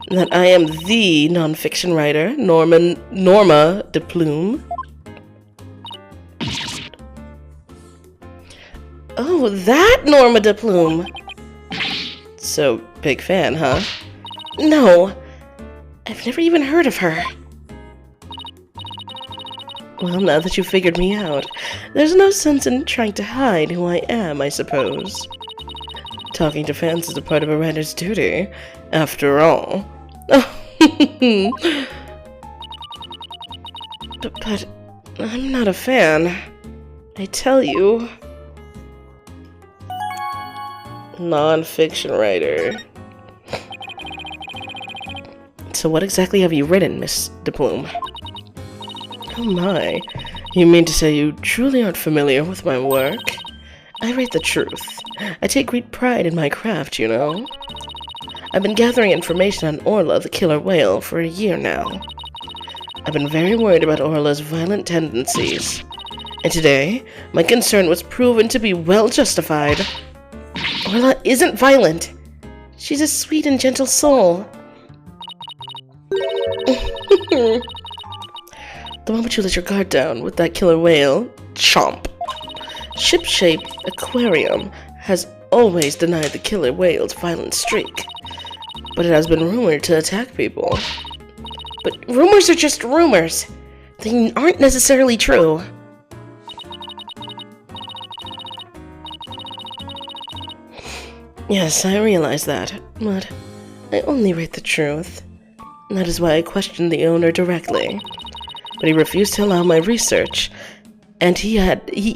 That I am the non-fiction writer, Norma de Plume? Oh, that Norma de Plume! So, big fan, huh? No, I've never even heard of her. Well, now that you've figured me out, there's no sense in trying to hide who I am, I suppose. Talking to fans is a part of a writer's duty, after all. But I'm not a fan. I tell you. Non-fiction writer. So what exactly have you written, Miss De Plume? Oh my, you mean to say you truly aren't familiar with my work? I write the truth. I take great pride in my craft, you know. I've been gathering information on Orla, the killer whale, for a year now. I've been very worried about Orla's violent tendencies. And today, my concern was proven to be well justified. Orla isn't violent. She's a sweet and gentle soul. The moment you let your guard down with that killer whale, chomp. Ship-shaped aquarium has always denied the killer whale's violent streak, but it has been rumored to attack people. But rumors are just rumors. They aren't necessarily true. Yes, I realize that, but I only write the truth. That is why I questioned the owner directly. But he refused to allow my research, and he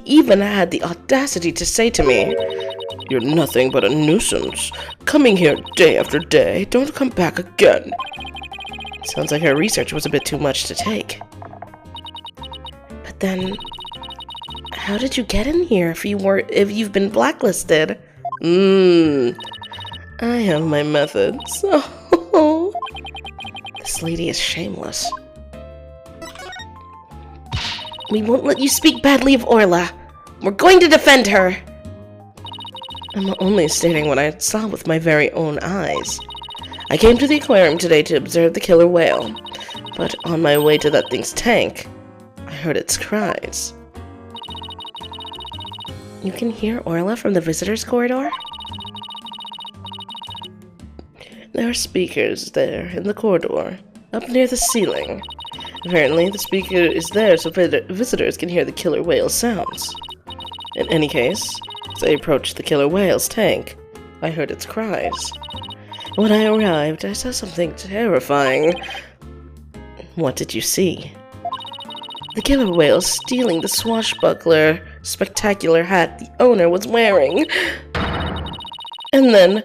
even had the audacity to say to me, "You're nothing but a nuisance. Coming here day after day, don't come back again." Sounds like her research was a bit too much to take. But then, how did you get in here if you've been blacklisted? I have my methods. Oh, this lady is shameless. We won't let you speak badly of Orla. We're going to defend her. I'm only stating what I saw with my very own eyes. I came to the aquarium today to observe the killer whale, but on my way to that thing's tank, I heard its cries. You can hear Orla from the visitor's corridor? There are speakers there in the corridor, up near the ceiling. Apparently, the speaker is there so visitors can hear the killer whale's sounds. In any case, as I approached the killer whale's tank, I heard its cries. When I arrived, I saw something terrifying. What did you see? The killer whale stealing the swashbuckler, spectacular hat the owner was wearing. And then,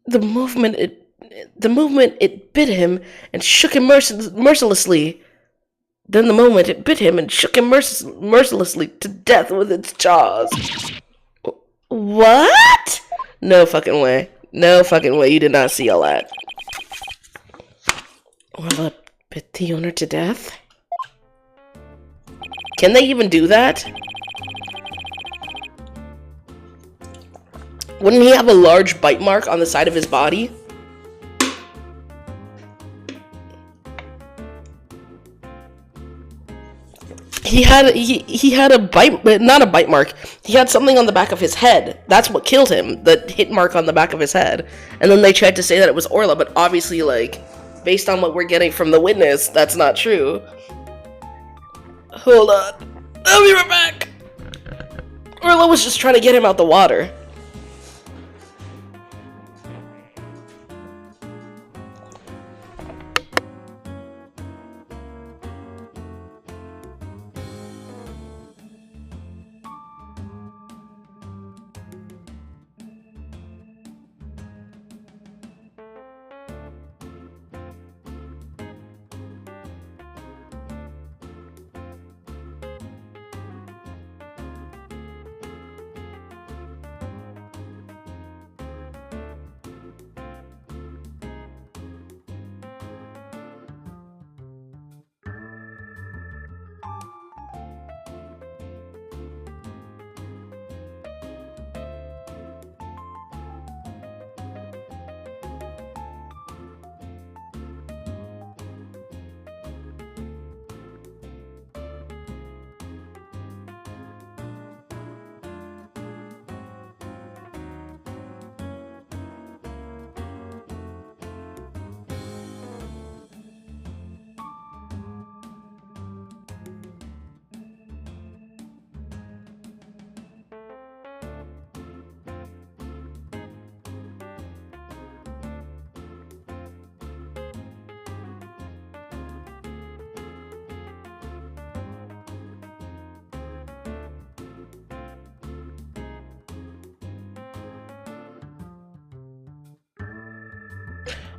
the movement it bit him and shook him mercilessly. Then the moment it bit him and shook him mercilessly to death with its jaws. What? No fucking way. No fucking way. You did not see all that. Orla bit the owner to death? Can they even do that? Wouldn't he have a large bite mark on the side of his body? He had a bite, but not a bite mark. He had something on the back of his head. That's what killed him, the hit mark on the back of his head. And then they tried to say that it was Orla, but obviously, like, based on what we're getting from the witness, that's not true. Hold on. I'll be right back. Orla was just trying to get him out the water.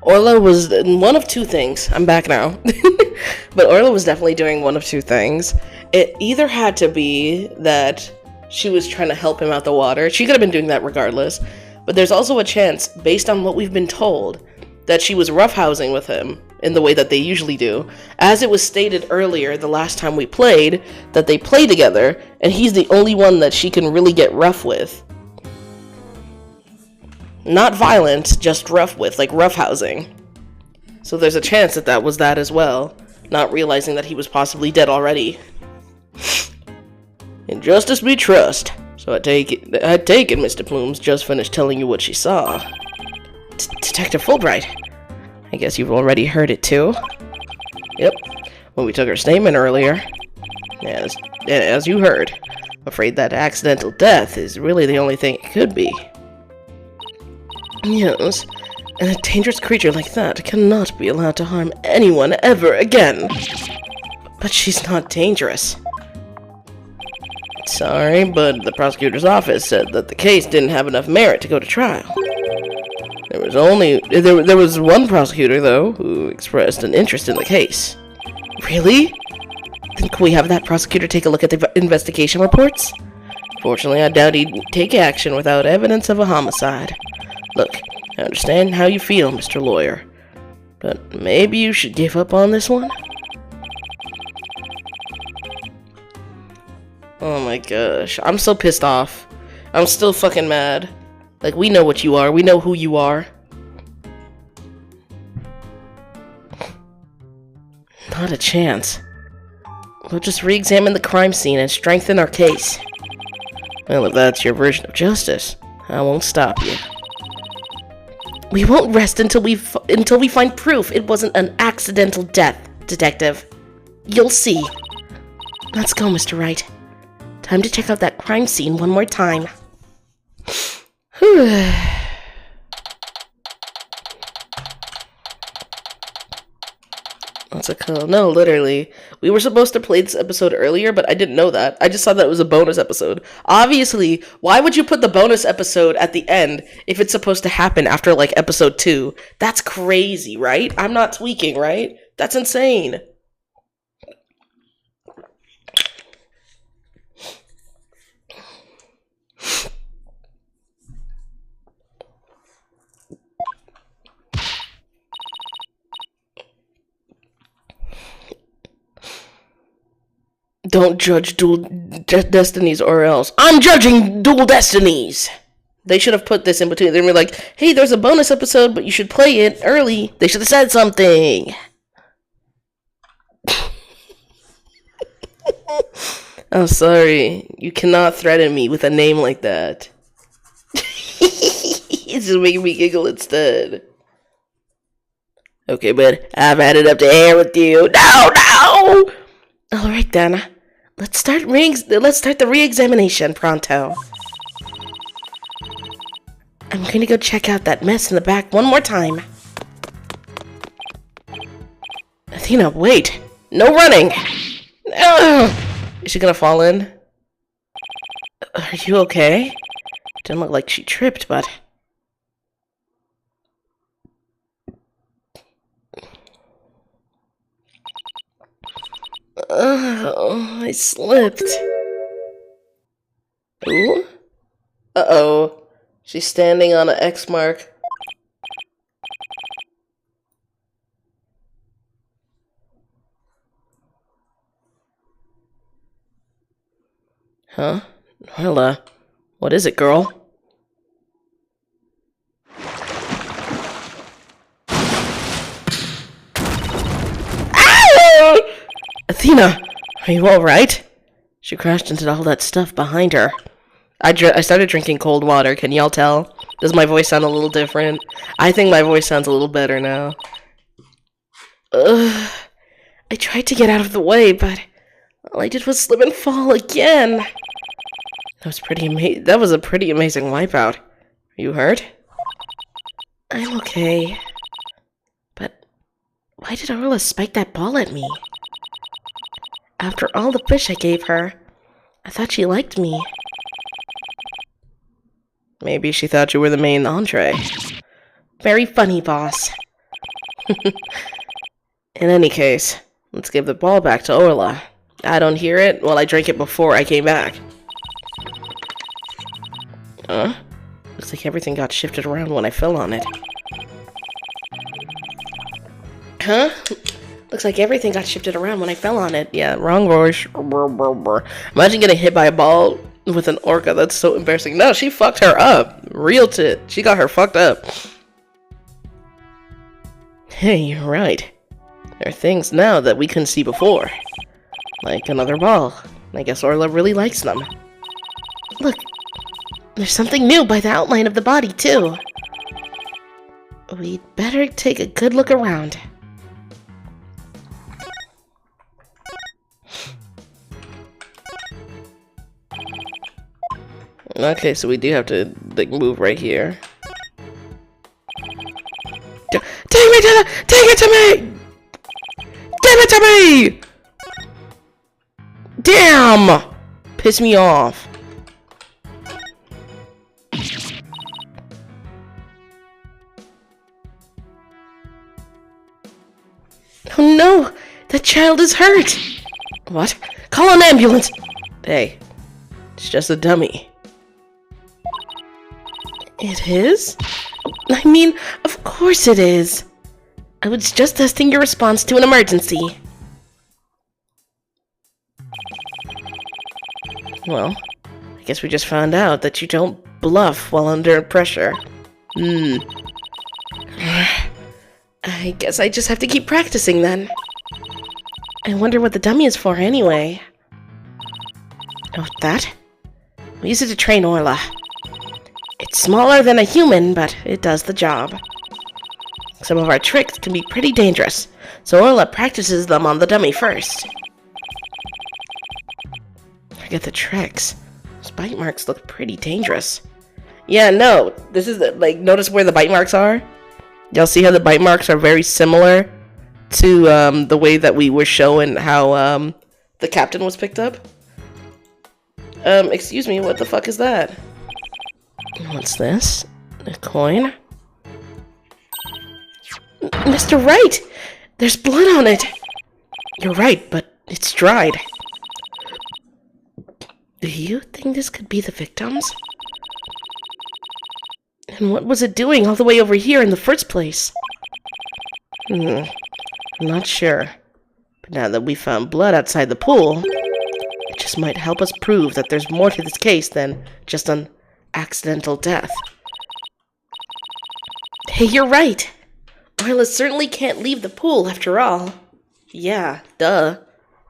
Orla was one of two things. I'm back now. But Orla was definitely doing one of two things. It either had to be that she was trying to help him out the water. She could have been doing that regardless. But there's also a chance, based on what we've been told, that she was roughhousing with him in the way that they usually do. As it was stated earlier, the last time we played, that they play together, and he's the only one that she can really get rough with. Not violent, just rough with, like roughhousing. So there's a chance that that was that as well, not realizing that he was possibly dead already. In justice we trust. So I take it Mr. Plumes just finished telling you what she saw. Detective Fulbright. I guess you've already heard it too. Yep, when we took her statement earlier. As you heard, I'm afraid that accidental death is really the only thing it could be. Yes, and a dangerous creature like that cannot be allowed to harm anyone ever again. But she's not dangerous. Sorry, but the prosecutor's office said that the case didn't have enough merit to go to trial. There was one prosecutor, though, who expressed an interest in the case. Really? Then can we have that prosecutor take a look at the investigation reports? Fortunately, I doubt he'd take action without evidence of a homicide. Look, I understand how you feel, Mr. Lawyer, but maybe you should give up on this one? Oh my gosh, I'm so pissed off. I'm still fucking mad. Like, we know what you are. We know who you are. Not a chance. We'll just re-examine the crime scene and strengthen our case. Well, if that's your version of justice, I won't stop you. We won't rest until we find proof it wasn't an accidental death, Detective. You'll see. Let's go, Mr. Wright. Time to check out that crime scene one more time. What's it called? No, literally. We were supposed to play this episode earlier, but I didn't know that. I just thought that it was a bonus episode. Obviously, why would you put the bonus episode at the end if it's supposed to happen after, like, episode 2? That's crazy, right? I'm not tweaking, right? That's insane. Don't judge Duel Destinies or else. I'm judging Duel Destinies! They should have put this in between. They were like, hey, there's a bonus episode, but you should play it early. They should have said something. I'm sorry. You cannot threaten me with a name like that. It's just making me giggle instead. Okay, but I've had it up to air with you. No! Alright, Dana. Let's start the re-examination pronto. I'm going to go check out that mess in the back one more time. Athena, wait! No running! Is she gonna fall in? Are you okay? Didn't look like she tripped, but... Oh, I slipped. Ooh? Uh-oh. She's standing on an X mark. Huh? Well, what is it, girl? Ah! Athena, are you alright? She crashed into all that stuff behind her. I started drinking cold water, can y'all tell? Does my voice sound a little different? I think my voice sounds a little better now. I tried to get out of the way, but all I did was slip and fall again. That was a pretty amazing wipeout. Are you hurt? I'm okay. But why did Orla spike that ball at me? After all the fish I gave her, I thought she liked me. Maybe she thought you were the main entree. Very funny, boss. In any case, let's give the ball back to Orla. I don't hear it. Well, I drank it before I came back. Looks like everything got shifted around when I fell on it. Huh? Looks like everything got shifted around when I fell on it. Yeah, wrong voice. Imagine getting hit by a ball with an orca. That's so embarrassing. No, she fucked her up. Real tit. She got her fucked up. Hey, you're right. There are things now that we couldn't see before. Like another ball. I guess Orla really likes them. Look, there's something new by the outline of the body, too. We'd better take a good look around. Okay, so we do have to like move right here. Take it to me! Give it to me! Damn! Piss me off. Oh no! That child is hurt! What? Call an ambulance! Hey, it's just a dummy. It is? I mean, of course it is. I was just testing your response to an emergency. Well, I guess we just found out that you don't bluff while under pressure. I guess I just have to keep practicing then. I wonder what the dummy is for anyway. Oh, that? We use it to train Orla. It's smaller than a human, but it does the job. Some of our tricks can be pretty dangerous, so Orla practices them on the dummy first. Forget the tricks. Those bite marks look pretty dangerous. Yeah, no. This is like, notice where the bite marks are? Y'all see how the bite marks are very similar to the way that we were showing how the captain was picked up? Excuse me, what the fuck is that? What's this? A coin? Mr. Wright! There's blood on it! You're right, but it's dried. Do you think this could be the victims? And what was it doing all the way over here in the first place? I'm not sure. But now that we found blood outside the pool, it just might help us prove that there's more to this case than just an accidental death. Hey, you're right. Orla certainly can't leave the pool after all. Yeah, duh.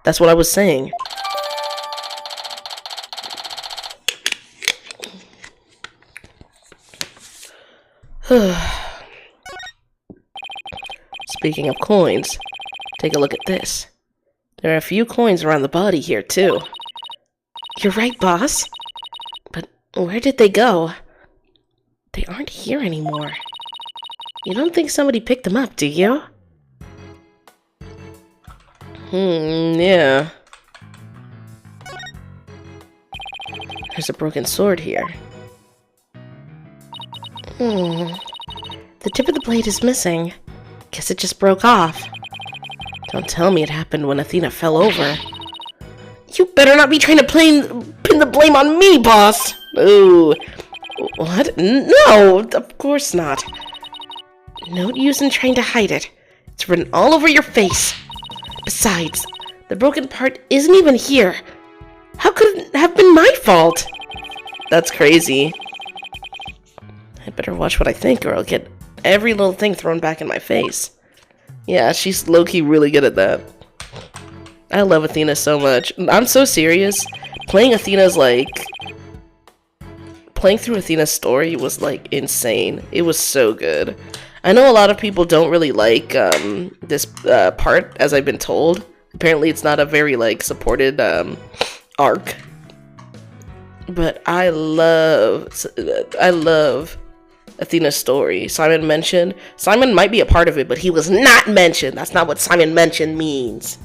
That's what I was saying. Speaking of coins, take a look at this. There are a few coins around the body here, too. You're right, boss. But where did they go? They aren't here anymore. You don't think somebody picked them up, do you? Yeah. There's a broken sword here. The tip of the blade is missing. Guess it just broke off. Don't tell me it happened when Athena fell over. You better not be trying to pin the blame on me, boss! Ooh. What? No, of course not. No use in trying to hide it. It's written all over your face. Besides, the broken part isn't even here. How could it have been my fault? That's crazy. I better watch what I think or I'll get every little thing thrown back in my face. Yeah, she's low-key really good at that. I love Athena so much. I'm so serious. Playing through Athena's story was, like, insane. It was so good. I know a lot of people don't really like this part, as I've been told. Apparently it's not a very, like, supported arc. But I love Athena's story. Simon might be a part of it, but he was not mentioned. That's not what Simon mentioned means.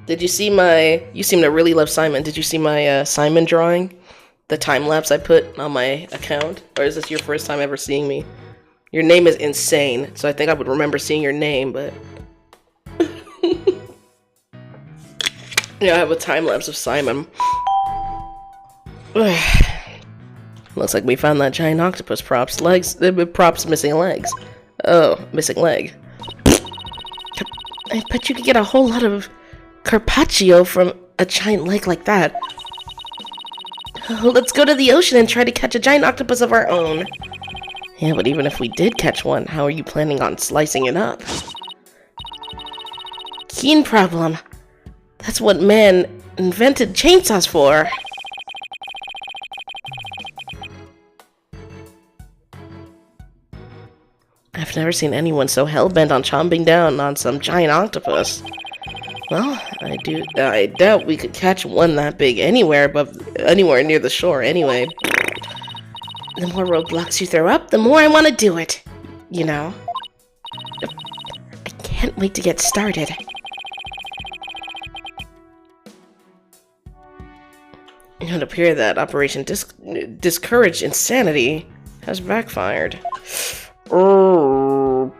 Did you see you seem to really love Simon. Did you see my Simon drawing? the time lapse I put on my account? Or is this your first time ever seeing me? Your name is insane, so I think I would remember seeing your name, but... Yeah, I have a time lapse of Simon. Looks like we found that giant octopus props. Props missing legs. Oh, missing leg. I bet you could get a whole lot of carpaccio from a giant leg like that. Oh, let's go to the ocean and try to catch a giant octopus of our own. Yeah, but even if we did catch one, how are you planning on slicing it up? Keen problem. That's what man invented chainsaws for. I've never seen anyone so hell-bent on chomping down on some giant octopus. Well, I doubt we could catch one that big anywhere near the shore anyway. The more roadblocks you throw up, the more I want to do it. You know? I can't wait to get started. It would appear that Operation Discourage Insanity has backfired. Oh.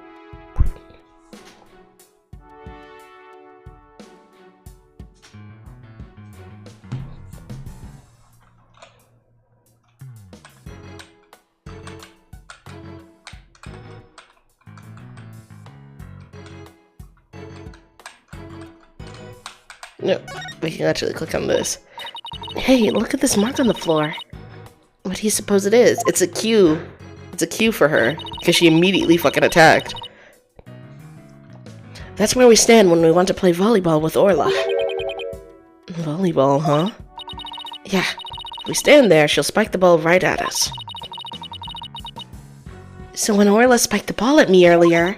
No, we can actually click on this. Hey, look at this mark on the floor. What do you suppose it is? It's a Q. It's a Q for her, because she immediately fucking attacked. That's where we stand when we want to play volleyball with Orla. Volleyball, huh? Yeah. If we stand there, she'll spike the ball right at us. So when Orla spiked the ball at me earlier,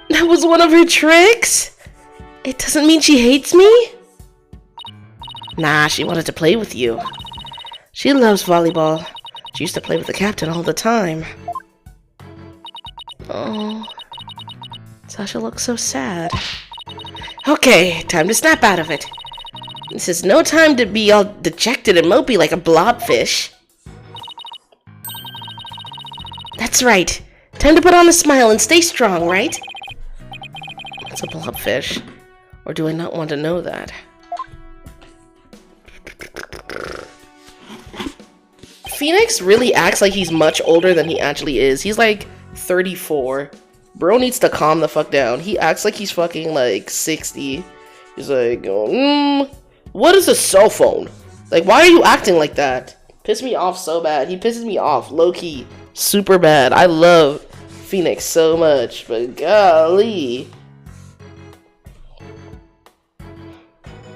that was one of her tricks? It doesn't mean she hates me? Nah, she wanted to play with you. She loves volleyball. She used to play with the captain all the time. Oh, Sasha looks so sad. Okay, time to snap out of it. This is no time to be all dejected and mopey like a blobfish. That's right. Time to put on a smile and stay strong, right? What's a blobfish? Or do I not want to know that? Phoenix really acts like he's much older than he actually is. He's like 34. Bro needs to calm the fuck down. He acts like he's fucking like 60. He's like, what is a cell phone? Like, why are you acting like that? Piss me off so bad. He pisses me off, low-key, super bad. I love Phoenix so much, but golly.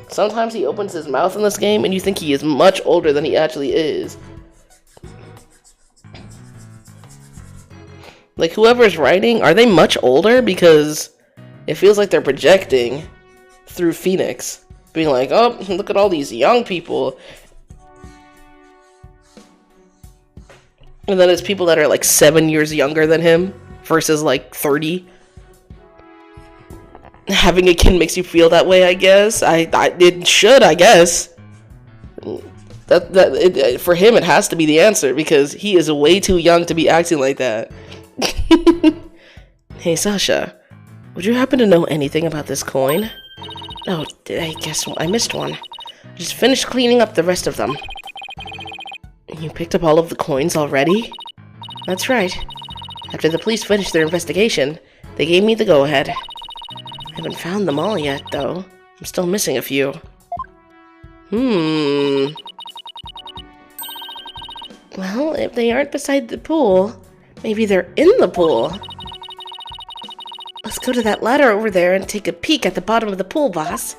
Sometimes he opens his mouth in this game and you think he is much older than he actually is. Like, whoever's writing, are they much older? Because it feels like they're projecting through Phoenix. Being like, oh, look at all these young people. And then it's people that are like 7 years younger than him versus like 30. Having a kid makes you feel that way, I guess. It should, I guess. For him, it has to be the answer because he is way too young to be acting like that. Hey, Sasha, would you happen to know anything about this coin? Oh, I guess I missed one. I just finished cleaning up the rest of them. You picked up all of the coins already? That's right. After the police finished their investigation, they gave me the go-ahead. I haven't found them all yet, though. I'm still missing a few. Well, if they aren't beside the pool, maybe they're in the pool. Let's go to that ladder over there and take a peek at the bottom of the pool, boss.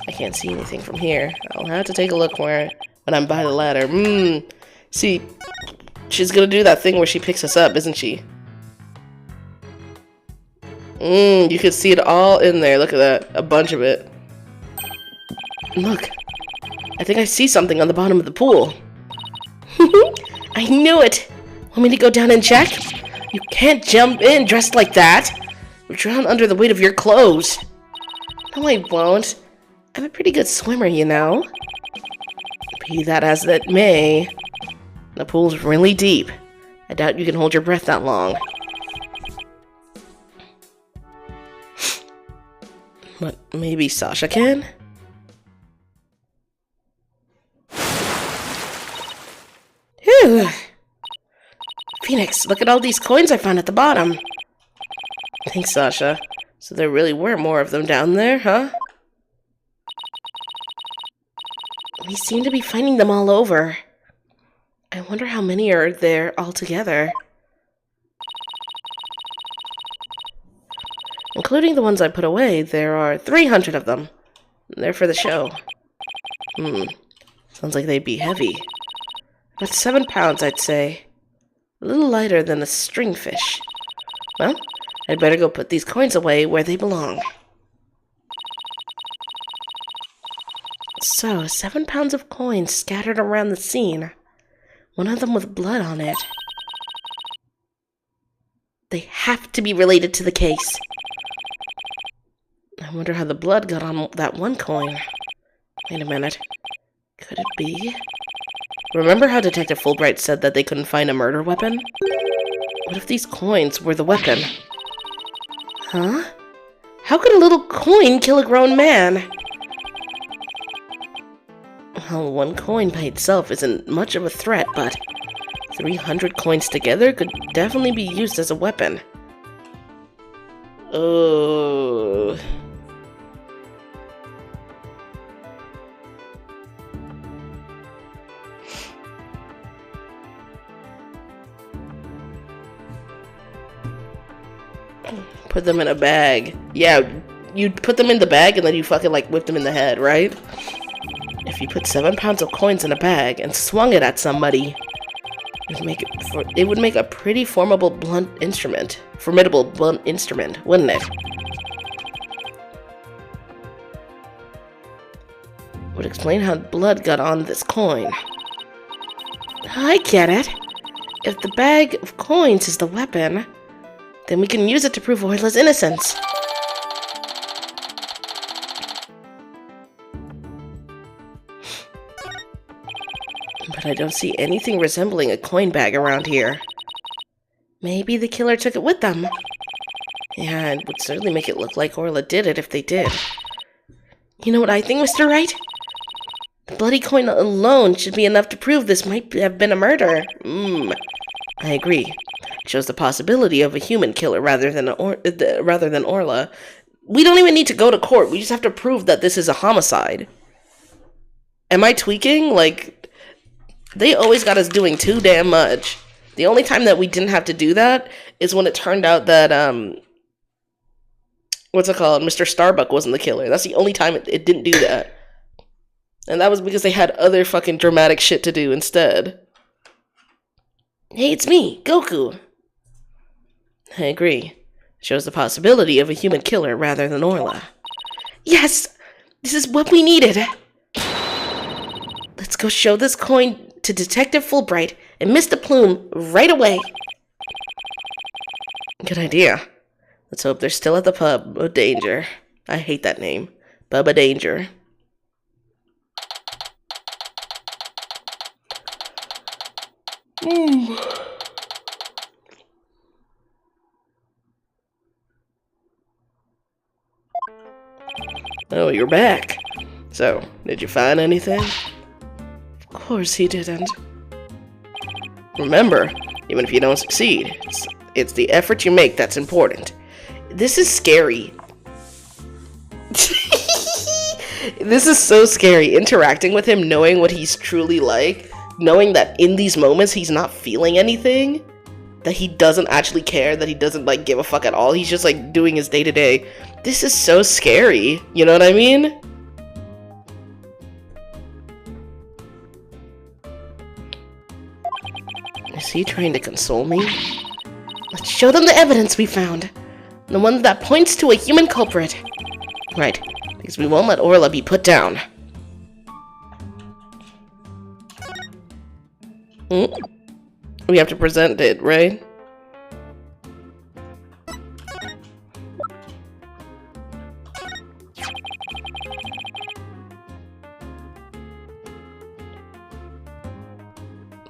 I can't see anything from here. I'll have to take a look when I'm by the ladder. See, she's gonna do that thing where she picks us up, isn't she? You can see it all in there. Look at that. A bunch of it. Look. I think I see something on the bottom of the pool. I knew it! Want me to go down and check? You can't jump in dressed like that! You'll drown under the weight of your clothes. No, I won't. I'm a pretty good swimmer, you know. Be that as it may, the pool's really deep. I doubt you can hold your breath that long. But maybe Sasha can? Phew! Phoenix, look at all these coins I found at the bottom. Thanks, Sasha. So there really were more of them down there, huh? We seem to be finding them all over. I wonder how many are there altogether. Including the ones I put away, there are 300 of them. They're for the show. Sounds like they'd be heavy. About 7 pounds, I'd say. A little lighter than a stringfish. Well, I'd better go put these coins away where they belong. So, 7 pounds of coins scattered around the scene. One of them with blood on it. They have to be related to the case. I wonder how the blood got on that one coin. Wait a minute. Could it be? Remember how Detective Fulbright said that they couldn't find a murder weapon? What if these coins were the weapon? Huh? How could a little coin kill a grown man? Well, one coin by itself isn't much of a threat, but 300 coins together could definitely be used as a weapon. Oh. Put them in a bag. Yeah, you put them in the bag and then you fucking like whip them in the head, right? If you put 7 pounds of coins in a bag and swung it at somebody, it would make a pretty formidable blunt instrument, wouldn't it? Would explain how blood got on this coin. I get it. If the bag of coins is the weapon, then we can use it to prove Orla's innocence. But I don't see anything resembling a coin bag around here. Maybe the killer took it with them. Yeah, it would certainly make it look like Orla did it if they did. You know what I think, Mr. Wright? The bloody coin alone should be enough to prove this might have been a murder. I agree. It shows the possibility of a human killer rather than Orla. We don't even need to go to court. We just have to prove that this is a homicide. Am I tweaking? Like, they always got us doing too damn much. The only time that we didn't have to do that is when it turned out that, what's it called? Mr. Starbuck wasn't the killer. That's the only time it didn't do that. And that was because they had other fucking dramatic shit to do instead. Hey, it's me, Goku. I agree. Shows the possibility of a human killer rather than Orla. Yes! This is what we needed! Let's go show this coin to Detective Fulbright and Mr. Plume right away. Good idea. Let's hope they're still at the pub. Oh, Danger. I hate that name. Bubba Danger. Oh, you're back. So, did you find anything? Of course he didn't. Remember, even if you don't succeed, it's the effort you make that's important. This is scary. This is so scary, interacting with him, knowing what he's truly like, knowing that in these moments he's not feeling anything, that he doesn't actually care, that he doesn't like give a fuck at all, he's just like doing his day-to-day. This is so scary, you know what I mean? Is he trying to console me? Let's show them the evidence we found. The one that points to a human culprit. Right, because we won't let Orla be put down. We have to present it, right?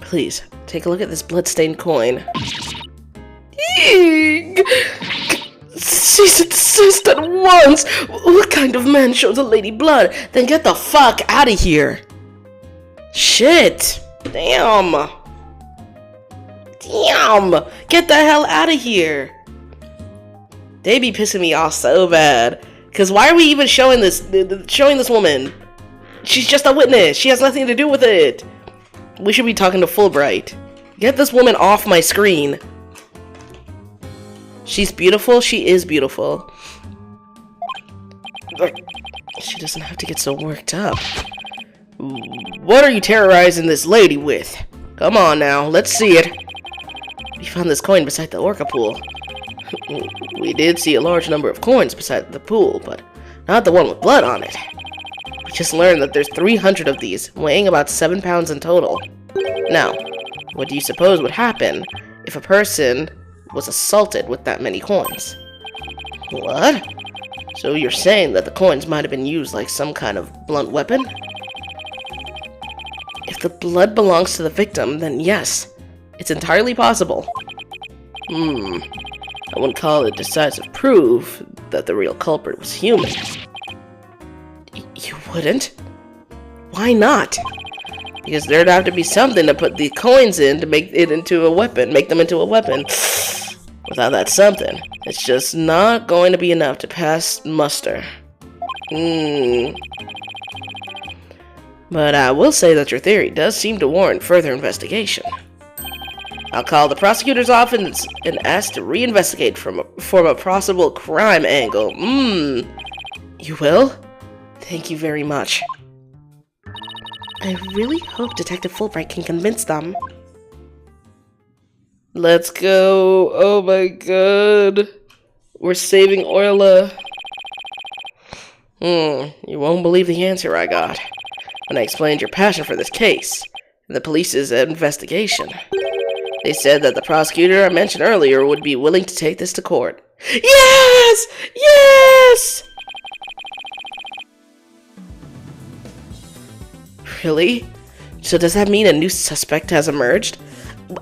Please, take a look at this blood-stained coin. Eek! Cease and desist at once! What kind of man shows a lady blood? Then get the fuck out of here! Shit! Damn! Damn! Get the hell out of here! They be pissing me off so bad. Cause why are we even showing this woman? She's just a witness. She has nothing to do with it. We should be talking to Fulbright. Get this woman off my screen. She's beautiful. She is beautiful. She doesn't have to get so worked up. What are you terrorizing this lady with? Come on now, let's see it. We found this coin beside the orca pool. We did see a large number of coins beside the pool, but not the one with blood on it. We just learned that there's 300 of these, weighing about 7 pounds in total. Now, what do you suppose would happen if a person was assaulted with that many coins? What? So you're saying that the coins might have been used like some kind of blunt weapon? If the blood belongs to the victim, then yes, it's entirely possible. I wouldn't call it decisive proof that the real culprit was human. You wouldn't? Why not? Because there'd have to be something to put the coins in to make it into a weapon, make them into a weapon. Without that something, it's just not going to be enough to pass muster. But I will say that your theory does seem to warrant further investigation. I'll call the prosecutor's office and ask to reinvestigate from a possible crime angle. You will? Thank you very much. I really hope Detective Fulbright can convince them. Let's go. Oh my god. We're saving Orla. You won't believe the answer I got when I explained your passion for this case and the police's investigation. They said that the prosecutor I mentioned earlier would be willing to take this to court. Yes! Yes! Really? So does that mean a new suspect has emerged?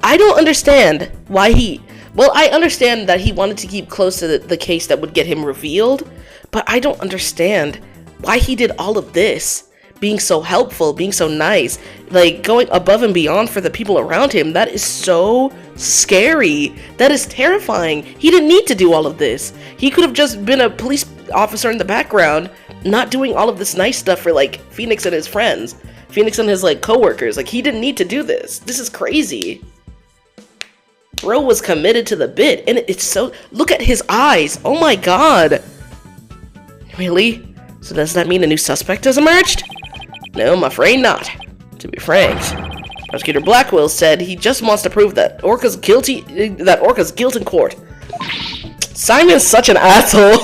I don't understand why he... Well, I understand that he wanted to keep close to the case that would get him revealed, but I don't understand why he did all of this. Being so helpful, being so nice, like going above and beyond for the people around him. That is so scary. That is terrifying. He didn't need to do all of this. He could have just been a police officer in the background, not doing all of this nice stuff for like Phoenix and his friends, Phoenix and his like coworkers. Like he didn't need to do this. This is crazy. Bro was committed to the bit, and it's so... Look at his eyes. Oh my god. Really? So does that mean a new suspect has emerged? No, I'm afraid not. To be frank, Prosecutor Blackwell said he just wants to prove that Orca's guilt in court. Simon's such an asshole.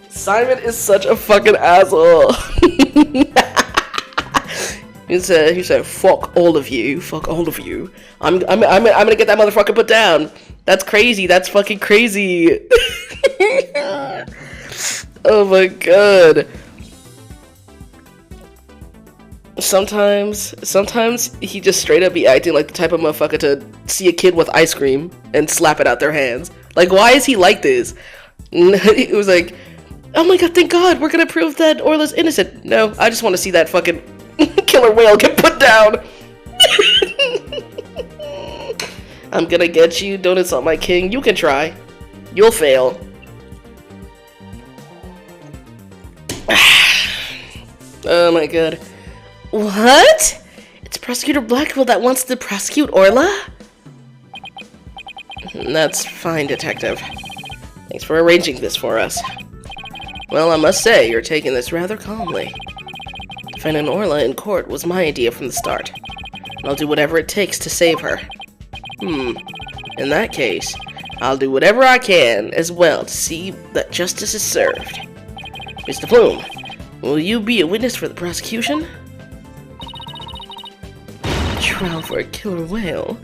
Simon is such a fucking asshole. He said, fuck all of you, fuck all of you. I'm gonna get that motherfucker put down. That's crazy, that's fucking crazy. Oh my god. Sometimes he just straight up be acting like the type of motherfucker to see a kid with ice cream and slap it out their hands. Like, why is he like this? It was like, oh my god, thank god, we're gonna prove that Orla's innocent. No, I just want to see that fucking killer whale get put down. I'm gonna get you, don't insult my king. You can try. You'll fail. Oh my god. What? It's Prosecutor Blackwell that wants to prosecute Orla? That's fine, Detective. Thanks for arranging this for us. Well, I must say, you're taking this rather calmly. Defending Orla in court was my idea from the start. And I'll do whatever it takes to save her. In that case, I'll do whatever I can as well to see that justice is served. Mr. Plume, will you be a witness for the prosecution? Trial for a killer whale?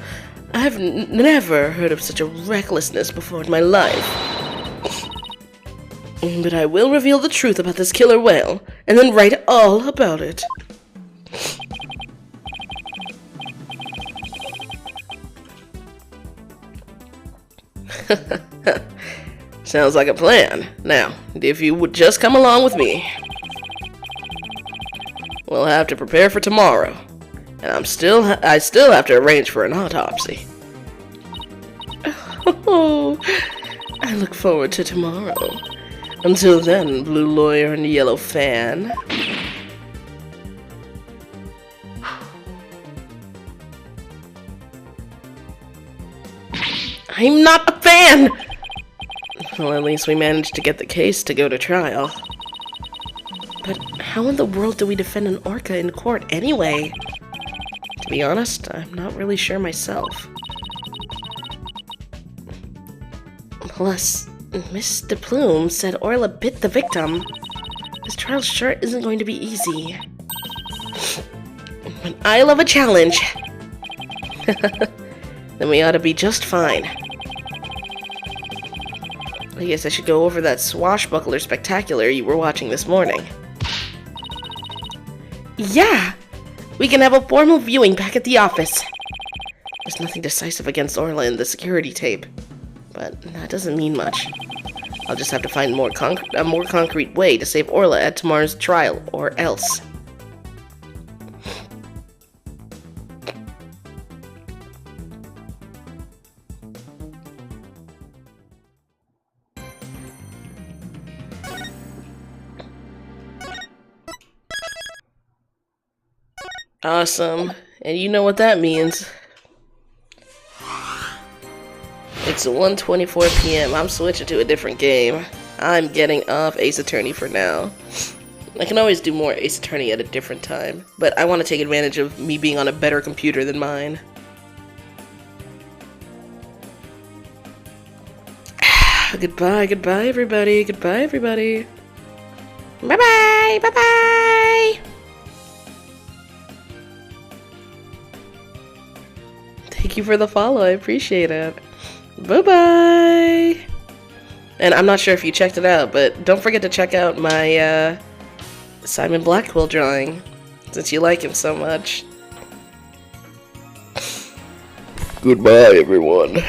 I've never heard of such a recklessness before in my life. But I will reveal the truth about this killer whale, and then write all about it. Sounds like a plan. Now, if you would just come along with me. We'll have to prepare for tomorrow. And I still have to arrange for an autopsy. Oh, I look forward to tomorrow. Until then, blue lawyer and yellow fan. I'm not a fan! Well, at least we managed to get the case to go to trial. But how in the world do we defend an orca in court anyway? To be honest, I'm not really sure myself. Plus, Mr. Plume said Orla bit the victim. This trial sure isn't going to be easy. But I love a challenge! Then we ought to be just fine. I guess I should go over that swashbuckler spectacular you were watching this morning. Yeah! We can have a formal viewing back at the office. There's nothing decisive against Orla in the security tape, but that doesn't mean much. I'll just have to find a more concrete way to save Orla at tomorrow's trial, or else. Awesome. And you know what that means. It's 1:24 p.m. I'm switching to a different game. I'm getting off Ace Attorney for now. I can always do more Ace Attorney at a different time, but I want to take advantage of me being on a better computer than mine. Goodbye, goodbye everybody, goodbye everybody. Bye-bye, bye-bye! Thank you for the follow, I appreciate it. Bye-bye! And I'm not sure if you checked it out, but don't forget to check out my Simon Blackwell drawing, since you like him so much. Goodbye, everyone.